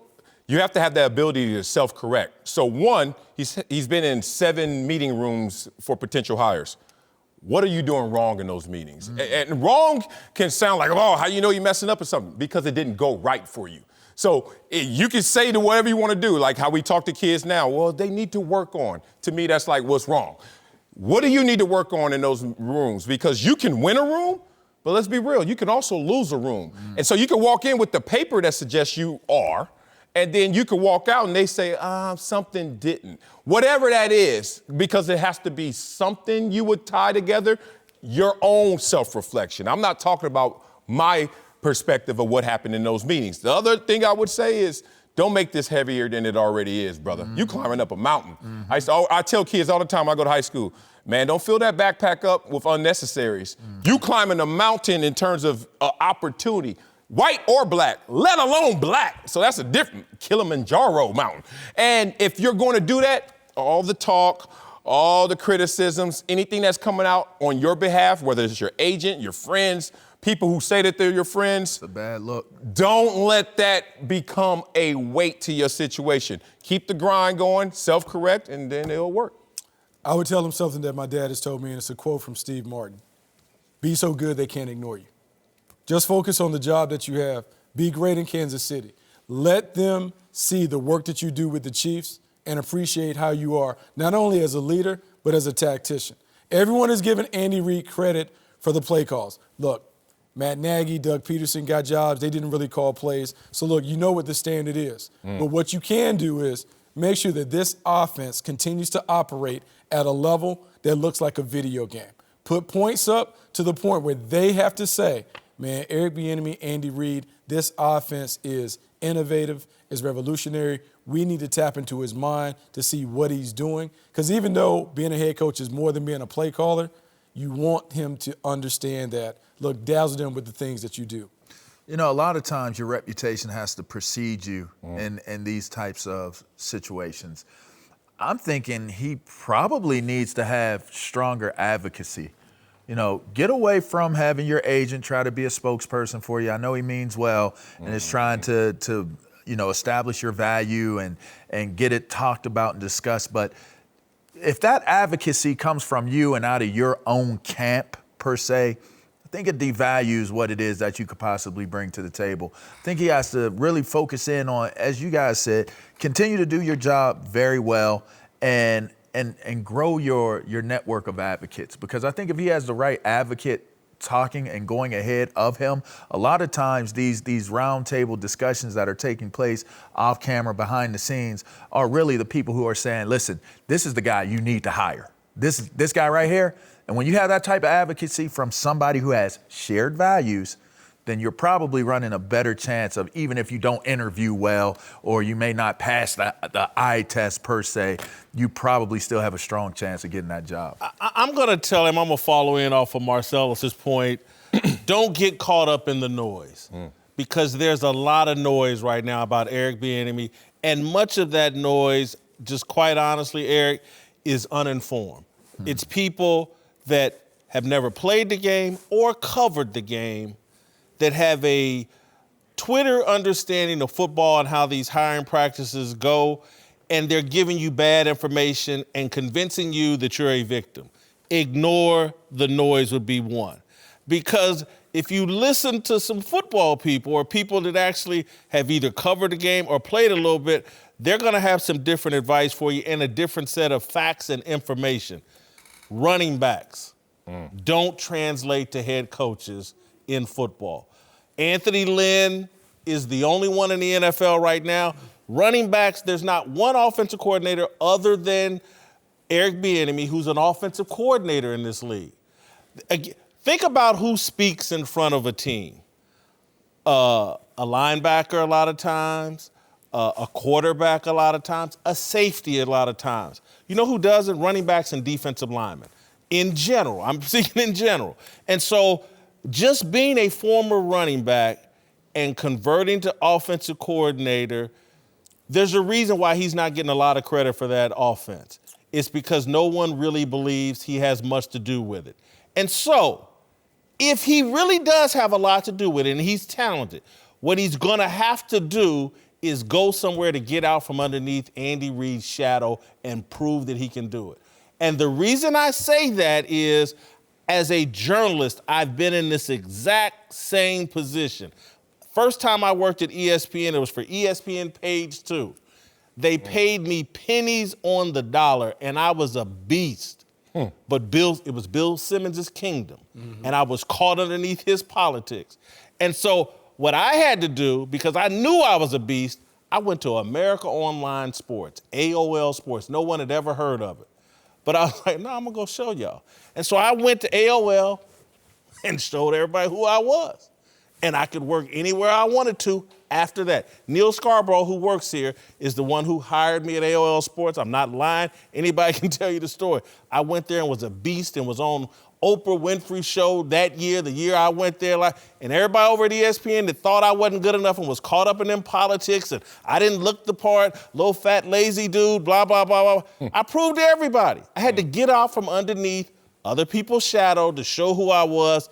you have to have the ability to self-correct. So one, he's been in 7 meeting rooms for potential hires. What are you doing wrong in those meetings? Mm-hmm. And wrong can sound like, oh, how you know you're messing up or something? Because it didn't go right for you. So you can say to whatever you want to do, like how we talk to kids now, well, they need to work on. To me, that's like, what's wrong? What do you need to work on in those rooms? Because you can win a room, but let's be real, you can also lose a room. Mm-hmm. And so you can walk in with the paper that suggests you are, and then you can walk out and they say, something didn't. Whatever that is, because it has to be something you would tie together, your own self-reflection. I'm not talking about my perspective of what happened in those meetings. The other thing I would say is, don't make this heavier than it already is, brother. Mm-hmm. You climbing up a mountain. Mm-hmm. I tell kids all the time I go to high school, man, don't fill that backpack up with unnecessaries. Mm-hmm. You climbing a mountain in terms of opportunity. White or black, let alone black. So that's a different Kilimanjaro mountain. And if you're going to do that, all the talk, all the criticisms, anything that's coming out on your behalf, whether it's your agent, your friends, people who say that they're your friends. It's a bad look. Don't let that become a weight to your situation. Keep the grind going, self-correct, and then it'll work. I would tell him something that my dad has told me, and it's a quote from Steve Martin. Be so good they can't ignore you. Just focus on the job that you have. Be great in Kansas City. Let them see the work that you do with the Chiefs and appreciate how you are, not only as a leader, but as a tactician. Everyone has given Andy Reid credit for the play calls. Look, Matt Nagy, Doug Peterson got jobs. They didn't really call plays. So, look, you know what the standard is. But what you can do is make sure that this offense continues to operate at a level that looks like a video game. Put points up to the point where they have to say, man, Eric Bieniemy, Andy Reid, this offense is innovative, is revolutionary. We need to tap into his mind to see what he's doing. Because even though being a head coach is more than being a play caller, you want him to understand that, look, dazzle them with the things that you do. You know, a lot of times your reputation has to precede you in these types of situations. I'm thinking he probably needs to have stronger advocacy. You know, get away from having your agent try to be a spokesperson for you. I know he means well and is trying to establish your value and get it talked about and discussed. But if that advocacy comes from you and out of your own camp, per se, I think it devalues what it is that you could possibly bring to the table. I think he has to really focus in on, as you guys said, continue to do your job very well and grow your network of advocates. Because I think if he has the right advocate talking and going ahead of him, a lot of times these roundtable discussions that are taking place off camera, behind the scenes, are really the people who are saying, listen, this is the guy you need to hire. This guy right here. And when you have that type of advocacy from somebody who has shared values, then you're probably running a better chance of, even if you don't interview well or you may not pass the eye test per se, you probably still have a strong chance of getting that job. I'm going to tell him, I'm going to follow in off of Marcellus's point, don't get caught up in the noise because there's a lot of noise right now about Eric Bieniemy, and much of that noise, just quite honestly, Eric, is uninformed. It's people that have never played the game or covered the game that have a Twitter understanding of football and how these hiring practices go, and they're giving you bad information and convincing you that you're a victim. Ignore the noise would be one. Because if you listen to some football people or people that actually have either covered the game or played a little bit, they're going to have some different advice for you and a different set of facts and information. running backs don't translate to head coaches in football. Anthony Lynn is the only one in the NFL right now. Running backs, there's not one offensive coordinator other than Eric Bieniemy who's an offensive coordinator in this league. Think about who speaks in front of a team. A linebacker a lot of times, a quarterback a lot of times, a safety a lot of times. You know who doesn't? Running backs and defensive linemen. In general, I'm speaking in general. And so just being a former running back and converting to offensive coordinator, there's a reason why he's not getting a lot of credit for that offense. It's because no one really believes he has much to do with it. And so, if he really does have a lot to do with it and he's talented, what he's going to have to do is go somewhere to get out from underneath Andy Reid's shadow and prove that he can do it. And the reason I say that is, as a journalist, I've been in this exact same position. First time I worked at ESPN, it was for ESPN Page 2. They paid me pennies on the dollar, and I was a beast. But it was Bill Simmons' kingdom, and I was caught underneath his politics. And so what I had to do, because I knew I was a beast, I went to America Online Sports, AOL Sports. No one had ever heard of it. But I was like, no, I'm going to go show y'all. And so I went to AOL and showed everybody who I was. And I could work anywhere I wanted to after that. Neil Scarborough, who works here, is the one who hired me at AOL Sports. I'm not lying. Anybody can tell you the story. I went there and was a beast and was on Oprah Winfrey's show that year, the year I went there. And everybody over at ESPN that thought I wasn't good enough and was caught up in them politics and I didn't look the part, low fat, lazy dude, blah, blah, blah, blah. I proved to everybody. I had to get out from underneath other people's shadow to show who I was.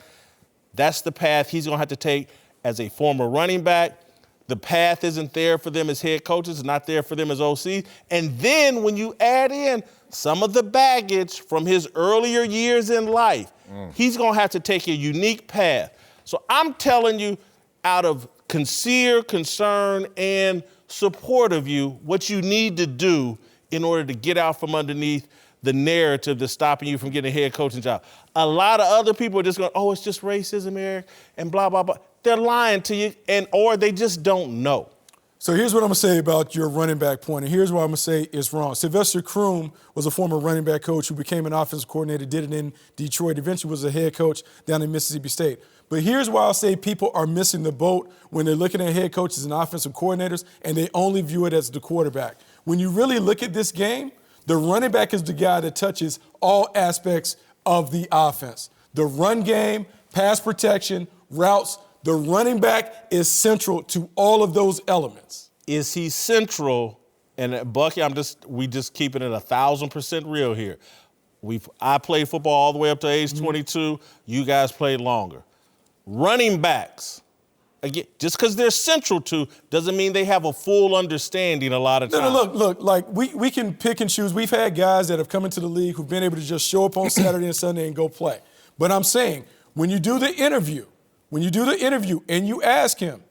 That's the path he's going to have to take as a former running back. The path isn't there for them as head coaches. It's not there for them as OCs. And then when you add in some of the baggage from his earlier years in life, he's going to have to take a unique path. So I'm telling you, out of sincere concern and support of you, what you need to do in order to get out from underneath the narrative that's stopping you from getting a head coaching job. A lot of other people are just going, oh, it's just racism, Eric, and blah, blah, blah. They're lying to you, or they just don't know. So here's what I'm going to say about your running back point, and here's what I'm going to say is wrong. Sylvester Croom was a former running back coach who became an offensive coordinator, did it in Detroit, eventually was a head coach down in Mississippi State. But here's why I'll say people are missing the boat when they're looking at head coaches and offensive coordinators, and they only view it as the quarterback. When you really look at this game, the running back is the guy that touches all aspects of the offense. The run game, pass protection, routes. The running back is central to all of those elements. Is he central? And Bucky, we just keeping it 1,000% real here. I played football all the way up to age 22. You guys played longer. Running backs, again, just because they're central to doesn't mean they have a full understanding a lot of times. No, look, like we can pick and choose. We've had guys that have come into the league who've been able to just show up on Saturday and Sunday and go play. But I'm saying, when you do the interview and you ask him,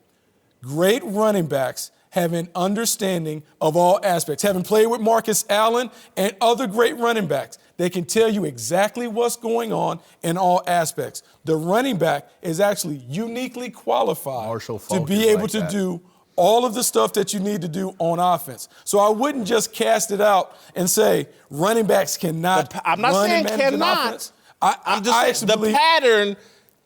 great running backs have an understanding of all aspects. Having played with Marcus Allen and other great running backs, they can tell you exactly what's going on in all aspects. The running back is actually uniquely qualified to be able to do all of the stuff that you need to do on offense. So I wouldn't just cast it out and say running backs cannot. I'm not run saying and manage cannot. an offense. I'm just saying the pattern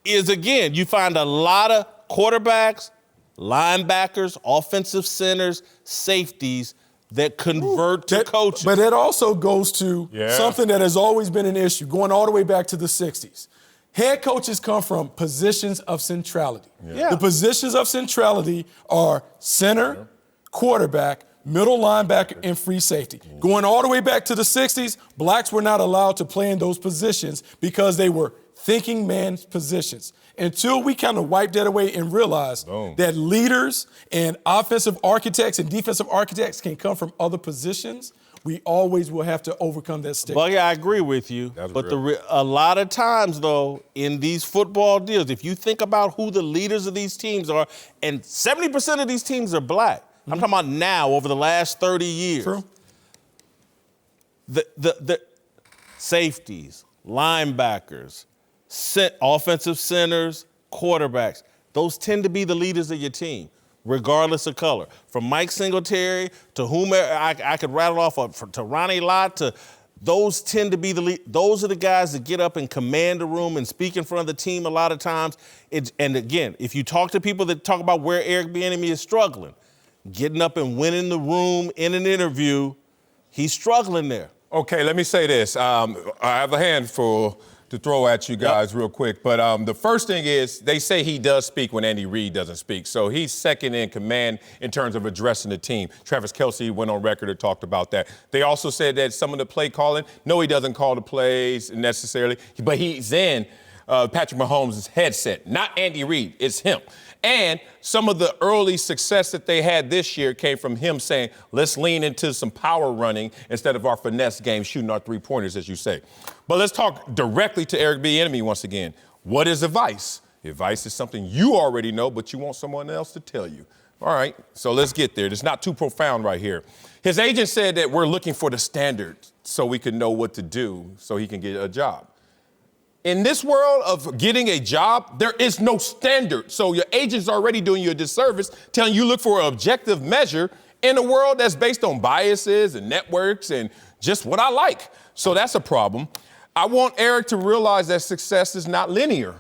is, again, you find a lot of quarterbacks, linebackers, offensive centers, safeties that convert to coaches. But that also goes to something that has always been an issue, going all the way back to the 60s. Head coaches come from positions of centrality. The positions of centrality are center, quarterback, middle linebacker, and free safety. Going all the way back to the 60s, blacks were not allowed to play in those positions because they were thinking man's positions. Until we kind of wipe that away and realize that leaders and offensive architects and defensive architects can come from other positions, we always will have to overcome that stigma. Well, yeah, I agree with you. But a lot of times, though, in these football deals, if you think about who the leaders of these teams are, and 70% of these teams are black. I'm talking about now, over the last 30 years. True. The safeties, linebackers, offensive centers, quarterbacks. Those tend to be the leaders of your team, regardless of color. From Mike Singletary to whomever, I could rattle off to Ronnie Lott, to those tend to be the lead. Those are the guys that get up and command the room and speak in front of the team a lot of times. And again, if you talk to people that talk about where Eric Bieniemy is struggling, getting up and winning the room in an interview, he's struggling there. Okay, let me say this. I have a handful to throw at you guys real quick. But the first thing is they say he does speak when Andy Reid doesn't speak. So he's second in command in terms of addressing the team. Travis Kelce went on record and talked about that. They also said that some of the play calling, no, he doesn't call the plays necessarily, but he's in Patrick Mahomes' headset, not Andy Reid, it's him. And some of the early success that they had this year came from him saying, let's lean into some power running instead of our finesse game, shooting our three-pointers, as you say. But let's talk directly to Eric Bieniemy once again. What is advice? Advice is something you already know, but you want someone else to tell you. All right, so let's get there. It's not too profound right here. His agent said that we're looking for the standard so we can know what to do so he can get a job. In this world of getting a job, there is no standard. So your agent's already doing you a disservice, telling you look for an objective measure in a world that's based on biases and networks and just what I like. So that's a problem. I want Eric to realize that success is not linear.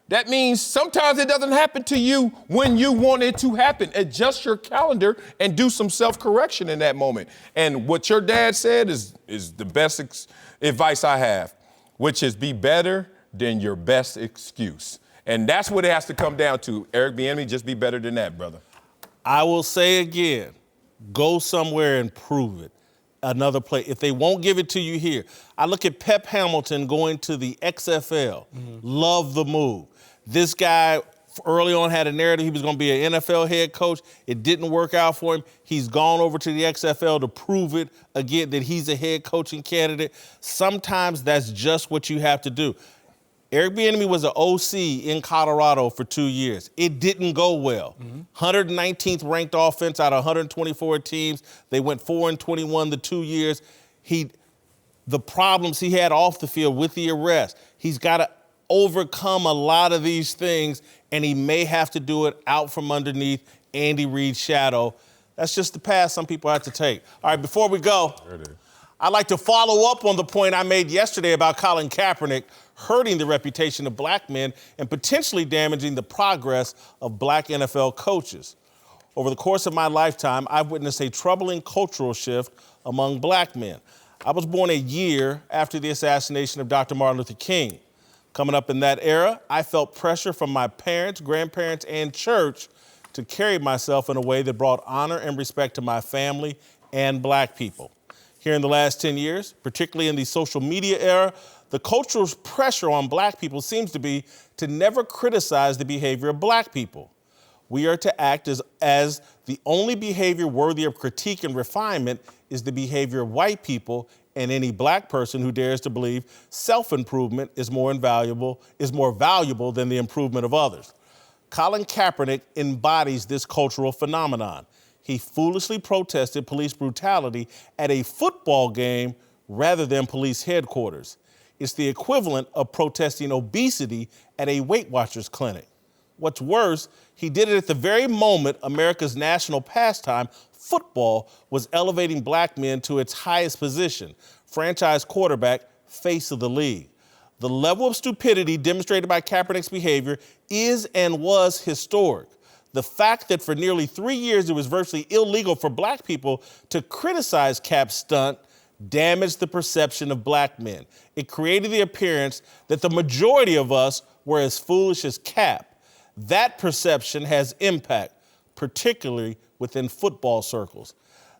That means sometimes it doesn't happen to you when you want it to happen. Adjust your calendar and do some self-correction in that moment. And what your dad said is the best advice I have, which is be better than your best excuse. And that's what it has to come down to. Eric Bieniemy, just be better than that, brother. I will say again, go somewhere and prove it. Another play. If they won't give it to you here, I look at Pep Hamilton going to the XFL. Love the move. This guy early on had a narrative he was going to be an NFL head coach. It didn't work out for him. He's gone over to the XFL to prove it again that he's a head coaching candidate. Sometimes that's just what you have to do. Eric Bieniemy was an OC in Colorado for 2 years. It didn't go well. 119th ranked offense out of 124 teams. They went 4-21 the 2 years. The problems he had off the field with the arrest, he's got to overcome a lot of these things, and he may have to do it out from underneath Andy Reid's shadow. That's just the path some people have to take. All right, before we go, I'd like to follow up on the point I made yesterday about Colin Kaepernick hurting the reputation of black men and potentially damaging the progress of black NFL coaches. Over the course of my lifetime, I've witnessed a troubling cultural shift among black men. I was born a year after the assassination of Dr. Martin Luther King. Coming up in that era, I felt pressure from my parents, grandparents, and church to carry myself in a way that brought honor and respect to my family and black people. Here in the last 10 years, particularly in the social media era, the cultural pressure on black people seems to be to never criticize the behavior of black people. We are to act as the only behavior worthy of critique and refinement is the behavior of white people, and any black person who dares to believe self-improvement is more valuable than the improvement of others. Colin Kaepernick embodies this cultural phenomenon. He foolishly protested police brutality at a football game rather than police headquarters. It's the equivalent of protesting obesity at a Weight Watchers clinic. What's worse, he did it at the very moment America's national pastime, football, was elevating black men to its highest position, franchise quarterback, face of the league. The level of stupidity demonstrated by Kaepernick's behavior is and was historic. The fact that for nearly 3 years it was virtually illegal for black people to criticize Cap's stunt damaged the perception of black men. It created the appearance that the majority of us were as foolish as Cap. That perception has impact, particularly within football circles.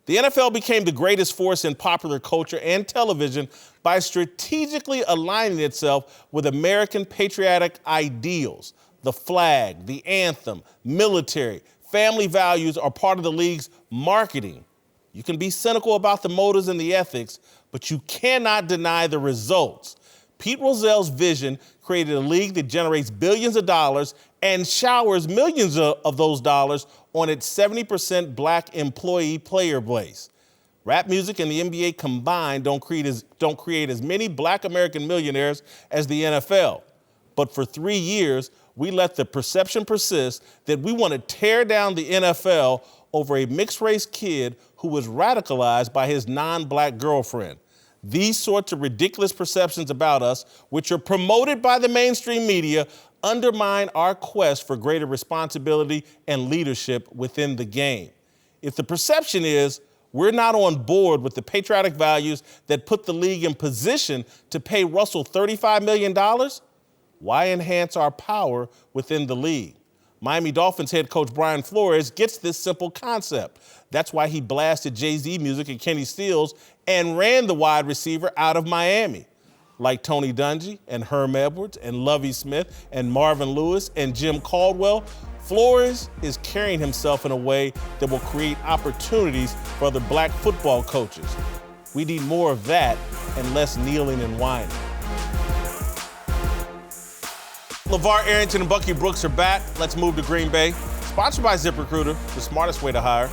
The NFL became the greatest force in popular culture and television by strategically aligning itself with American patriotic ideals. The flag, the anthem, military, family values are part of the league's marketing. You can be cynical about the motives and the ethics, but you cannot deny the results. Pete Rozell's vision created a league that generates billions of dollars and showers millions of those dollars on its 70% black employee player base. Rap music and the NBA combined don't create as many black American millionaires as the NFL. But for 3 years, we let the perception persist that we want to tear down the NFL over a mixed-race kid who was radicalized by his non-black girlfriend. These sorts of ridiculous perceptions about us, which are promoted by the mainstream media, undermine our quest for greater responsibility and leadership within the game. If the perception is we're not on board with the patriotic values that put the league in position to pay Russell $35 million, why enhance our power within the league? Miami Dolphins head coach Brian Flores gets this simple concept. That's why he blasted Jay-Z music and Kenny Stills and ran the wide receiver out of Miami. Like Tony Dungy and Herm Edwards and Lovie Smith and Marvin Lewis and Jim Caldwell, Flores is carrying himself in a way that will create opportunities for other black football coaches. We need more of that and less kneeling and whining. Levar, Arrington, and Bucky Brooks are back. Let's move to Green Bay. Sponsored by ZipRecruiter, the smartest way to hire.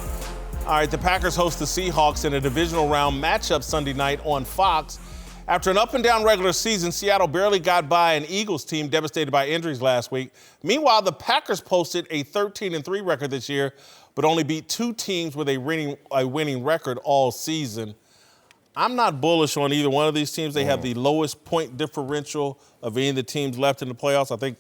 All right, the Packers host the Seahawks in a divisional round matchup Sunday night on Fox. After an up-and-down regular season, Seattle barely got by an Eagles team devastated by injuries last week. Meanwhile, the Packers posted a 13-3 record this year, but only beat 2 teams with a winning record all season. I'm not bullish on either one of these teams. They have the lowest point differential of any of the teams left in the playoffs. I think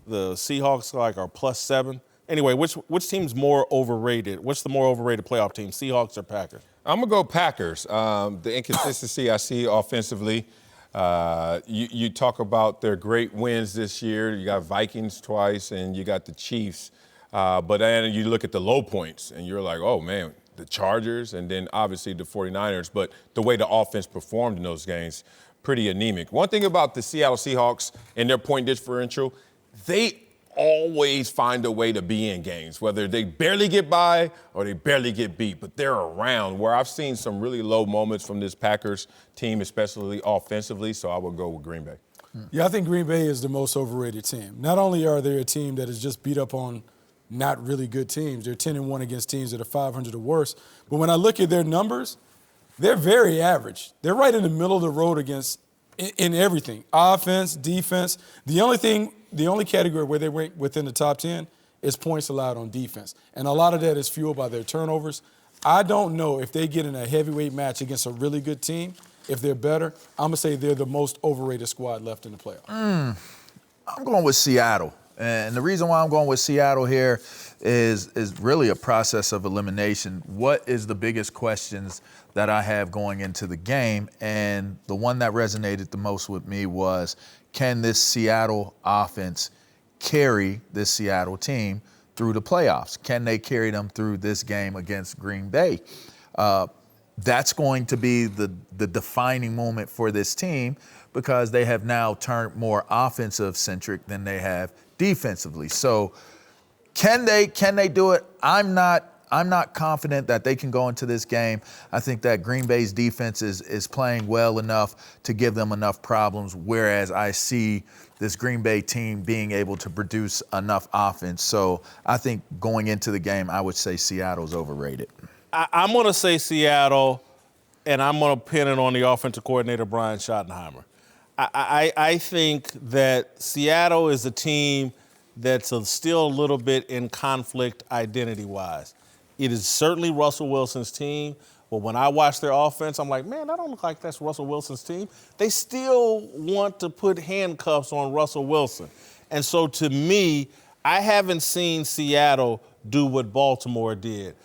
the Seahawks are +7. Anyway, which team's more overrated? What's the more overrated playoff team, Seahawks or Packers? I'm going to go Packers. The inconsistency I see offensively. You talk about their great wins this year. You got Vikings twice, and you got the Chiefs. But then you look at the low points, and you're like, oh, man, the Chargers, and then obviously the 49ers. But the way the offense performed in those games, pretty anemic. One thing about the Seattle Seahawks and their point differential, they always find a way to be in games, whether they barely get by or they barely get beat, but they're around, where I've seen some really low moments from this Packers team, especially offensively, so I would go with Green Bay. Yeah, I think Green Bay is the most overrated team. Not only are they a team that is just beat up on not really good teams, they're 10-1 against teams that are 500 or worse, but when I look at their numbers, they're very average. They're right in the middle of the road in everything, offense, defense. The only category where they rank within the top 10 is points allowed on defense. And a lot of that is fueled by their turnovers. I don't know if they get in a heavyweight match against a really good team, if they're better, I'm going to say they're the most overrated squad left in the playoffs. I'm going with Seattle. And the reason why I'm going with Seattle here is really a process of elimination. What is the biggest questions that I have going into the game? And the one that resonated the most with me was, can this Seattle offense carry this Seattle team through the playoffs? Can they carry them through this game against Green Bay? That's going to be the defining moment for this team, because they have now turned more offensive-centric than they have defensively. So can they do it? I'm not confident that they can go into this game. I think that Green Bay's defense is playing well enough to give them enough problems, whereas I see this Green Bay team being able to produce enough offense. So I think going into the game, I would say Seattle's overrated. I'm going to say Seattle, and I'm going to pin it on the offensive coordinator, Brian Schottenheimer. I think that Seattle is a team that's still a little bit in conflict identity-wise. It is certainly Russell Wilson's team, but when I watch their offense, I'm like, man, that don't look like that's Russell Wilson's team. They still want to put handcuffs on Russell Wilson. And so to me, I haven't seen Seattle do what Baltimore did.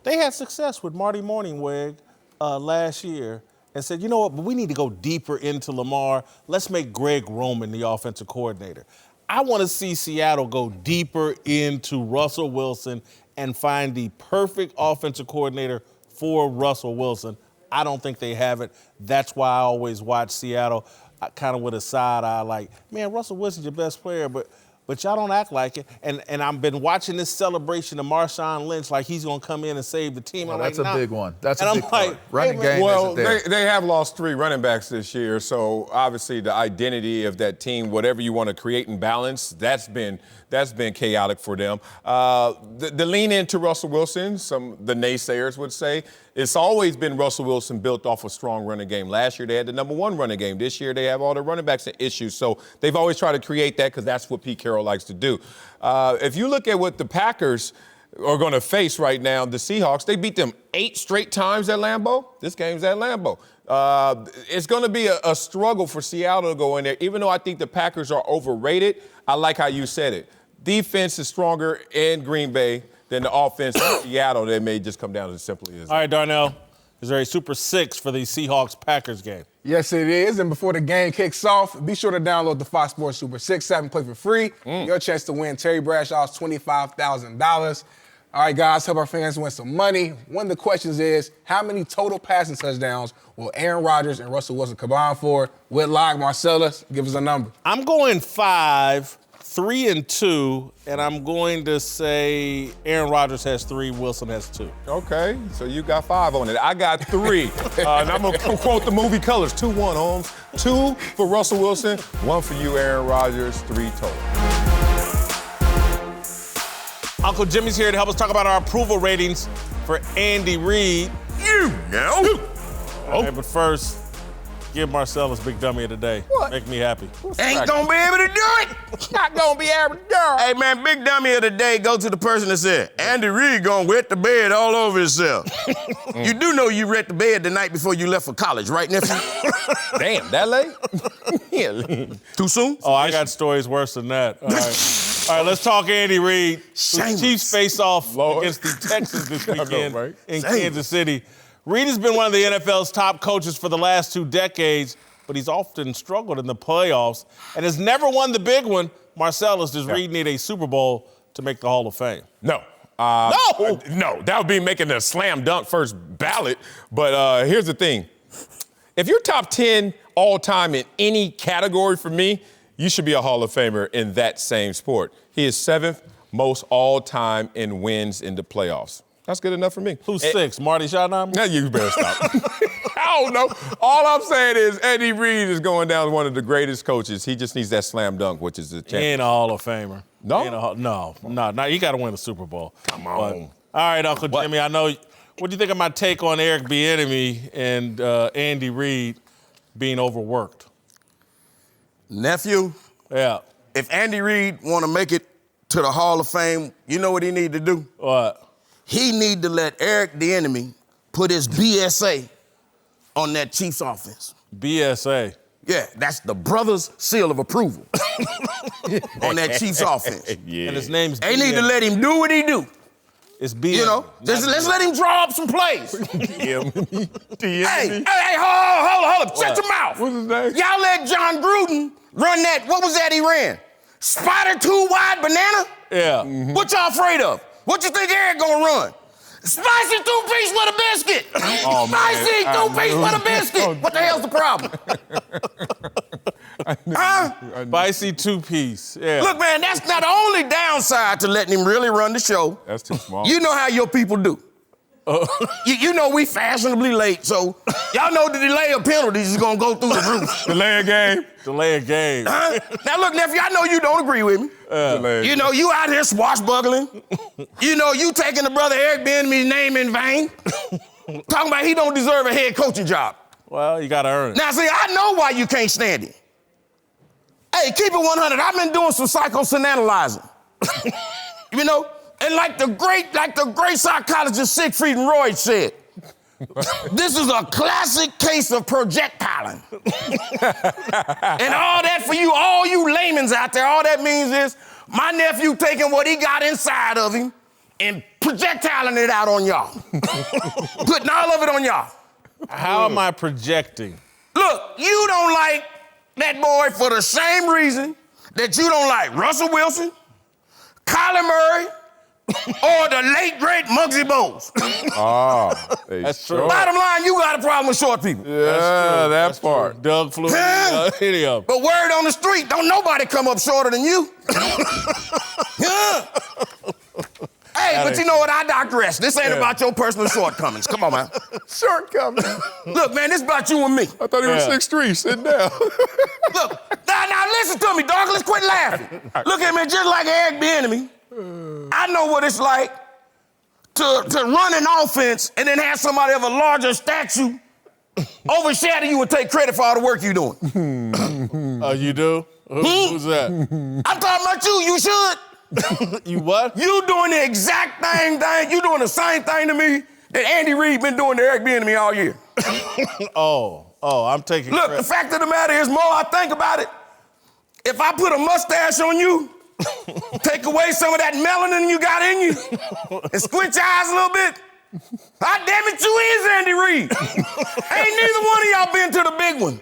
They had success with Marty Mornhinweg last year and said, you know what, but we need to go deeper into Lamar. Let's make Greg Roman the offensive coordinator. I want to see Seattle go deeper into Russell Wilson and find the perfect offensive coordinator for Russell Wilson. I don't think they have it. That's why I always watch Seattle kind of with a side eye, like, man, Russell Wilson's your best player, but y'all don't act like it. And I've been watching this celebration of Marshawn Lynch like he's going to come in and save the team. Well, I'm that's like, a big one. That's and a I'm big like, one. Running game Well, isn't there. they have lost 3 running backs this year, so obviously the identity of that team, whatever you want to create and balance, that's been That's been chaotic for them. The lean into Russell Wilson, the naysayers would say, it's always been Russell Wilson built off a strong running game. Last year, they had the number 1 running game. This year, they have all the running backs and issues. So they've always tried to create that because that's what Pete Carroll likes to do. If you look at what the Packers are going to face right now, the Seahawks, they beat them 8 straight times at Lambeau. This game's at Lambeau. It's going to be a struggle for Seattle to go in there. Even though I think the Packers are overrated, I like how you said it. Defense is stronger in Green Bay than the offense in Seattle. That may just come down as simply as. All right, Darnell, is there a Super 6 for the Seahawks-Packers game? Yes, it is. And before the game kicks off, be sure to download the Fox Sports Super 6 app and play for free. Your chance to win Terry Bradshaw's $25,000. All right, guys, help our fans win some money. One of the questions is, how many total passing touchdowns will Aaron Rodgers and Russell Wilson combine for? Whitlock, Marcellus, give us a number. I'm going 5, 3 and 2, and I'm going to say Aaron Rodgers has 3, Wilson has 2. Okay, so you got 5 on it. I got 3. And I'm going to quote the movie colors. 2-1, Holmes. 2 for Russell Wilson, 1 for you, Aaron Rodgers, 3 total. Uncle Jimmy's here to help us talk about our approval ratings for Andy Reid. You know. Okay, but first, give Marcellus Big Dummy of the Day. What? Make me happy. Ain't gonna be able to do it. Not gonna be able to do it. Hey, man, Big Dummy of the Day go to the person that said, Andy Reid gonna wet the bed all over himself. You do know you wet the bed the night before you left for college, right, nephew? Damn, that late? Yeah. Too soon? Oh, I got stories worse than that. All right. All right, let's talk Andy Reid. The Chiefs face off against the Texans this weekend in Kansas City. Reid has been one of the NFL's top coaches for the last 2 decades, but he's often struggled in the playoffs and has never won the big one. Marcellus, does Reid need a Super Bowl to make the Hall of Fame? No. No, that would be making a slam dunk first ballot. But here's the thing. If you're top 10 all time in any category for me, you should be a Hall of Famer in that same sport. He is 7th most all time in wins in the playoffs. That's good enough for me. Who's 6? Marty Schottenheimer? Now you better stop. I don't know. All I'm saying is Andy Reid is going down as one of the greatest coaches. He just needs that slam dunk, which is the champion. He ain't a Hall of Famer. No? No. You got to win a Super Bowl. Come on. All right, Uncle Jimmy, I know. What do you think of my take on Eric Bieniemy and Andy Reid being overworked? Nephew, Yeah. if Andy Reid want to make it to the Hall of Fame, you know what he need to do? What? He need to let Eric Bieniemy put his BSA on that Chiefs offense. BSA. Yeah, that's the brother's seal of approval on that Chiefs offense. Yeah. And his name's They need to let him do what he do. It's B. You know, let's let him draw up some plays. Hey, hold up. Shut your mouth. What's his name? Y'all let John Gruden run that. What was that he ran? Spider 2 wide banana? Yeah. Mm-hmm. What y'all afraid of? What you think Eric gonna run? Spicy 2-piece with a biscuit. Oh, Spicy 2-piece with a biscuit. What the hell's the problem? Spicy 2-piece. Yeah. Look, man, that's not the only downside to letting him really run the show. That's too small. You know how your people do. You know we fashionably late, so y'all know the delay of penalties is gonna go through the roof. Delay a game. Delay a game. Now look, nephew, I know you don't agree with me. You know, you out here swashbuckling. You know, you taking the brother Eric Bieniemy's name in vain. Talking about he don't deserve a head coaching job. Well, you gotta earn it. Now see, I know why you can't stand him. Hey, keep it 100. I've been doing some psychoanalyzing. You know? And like the great psychologist Siegfried and Roy said, this is a classic case of projectiling. And all that for you, all you laymen's out there, all that means is my nephew taking what he got inside of him and projectiling it out on y'all. Putting all of it on y'all. How am I projecting? Look, you don't like that boy for the same reason that you don't like Russell Wilson, Kyler Murray, or the late, great Muggsy Bogues. That's true. Bottom line, you got a problem with short people. Yeah, that part. Doug Flutie, any of them. But word on the street, don't nobody come up shorter than you. Hey, but you know what? I digress. This ain't about your personal shortcomings. Come on, man. Shortcomings. Look, man, this about you and me. I thought he was 6'3". Sit down. Look, now listen to me, dog. Let's quit laughing. Look at me, just like Eric Bieniemy. I know what it's like to run an offense and then have somebody of a larger stature overshadow you and take credit for all the work you're doing. Oh, you do? Who's that? I'm talking about you. You should. You what? You doing the exact thing. You doing the same thing to me that Andy Reid been doing to Eric Bieniemy all year. Oh, I'm taking Look, credit. the fact of the matter is, more I think about it, if I put a mustache on you, take away some of that melanin you got in you, and squint your eyes a little bit, God damn it, you is Andy Reid. Ain't neither one of y'all been to the big one.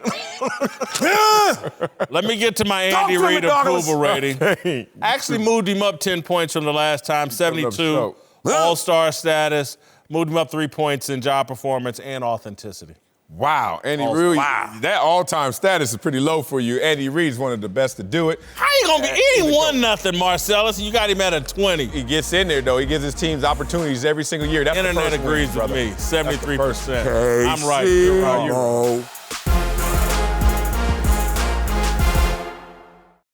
Let me get to my Andy to me, Reid Douglas. approval rating. I actually moved him up 10 points from the last time, 72, all-star status, moved him up 3 points in job performance and authenticity. Wow, Andy Reid, that all-time status is pretty low for you. Andy Reid's one of the best to do it. How you gonna be? He ain't won nothing, Marcellus. You got him at a 20. He gets in there, though. He gives his teams opportunities every single year. That's Internet the first agrees win, with me, 73%. Okay, I'm right. You're right. Oh.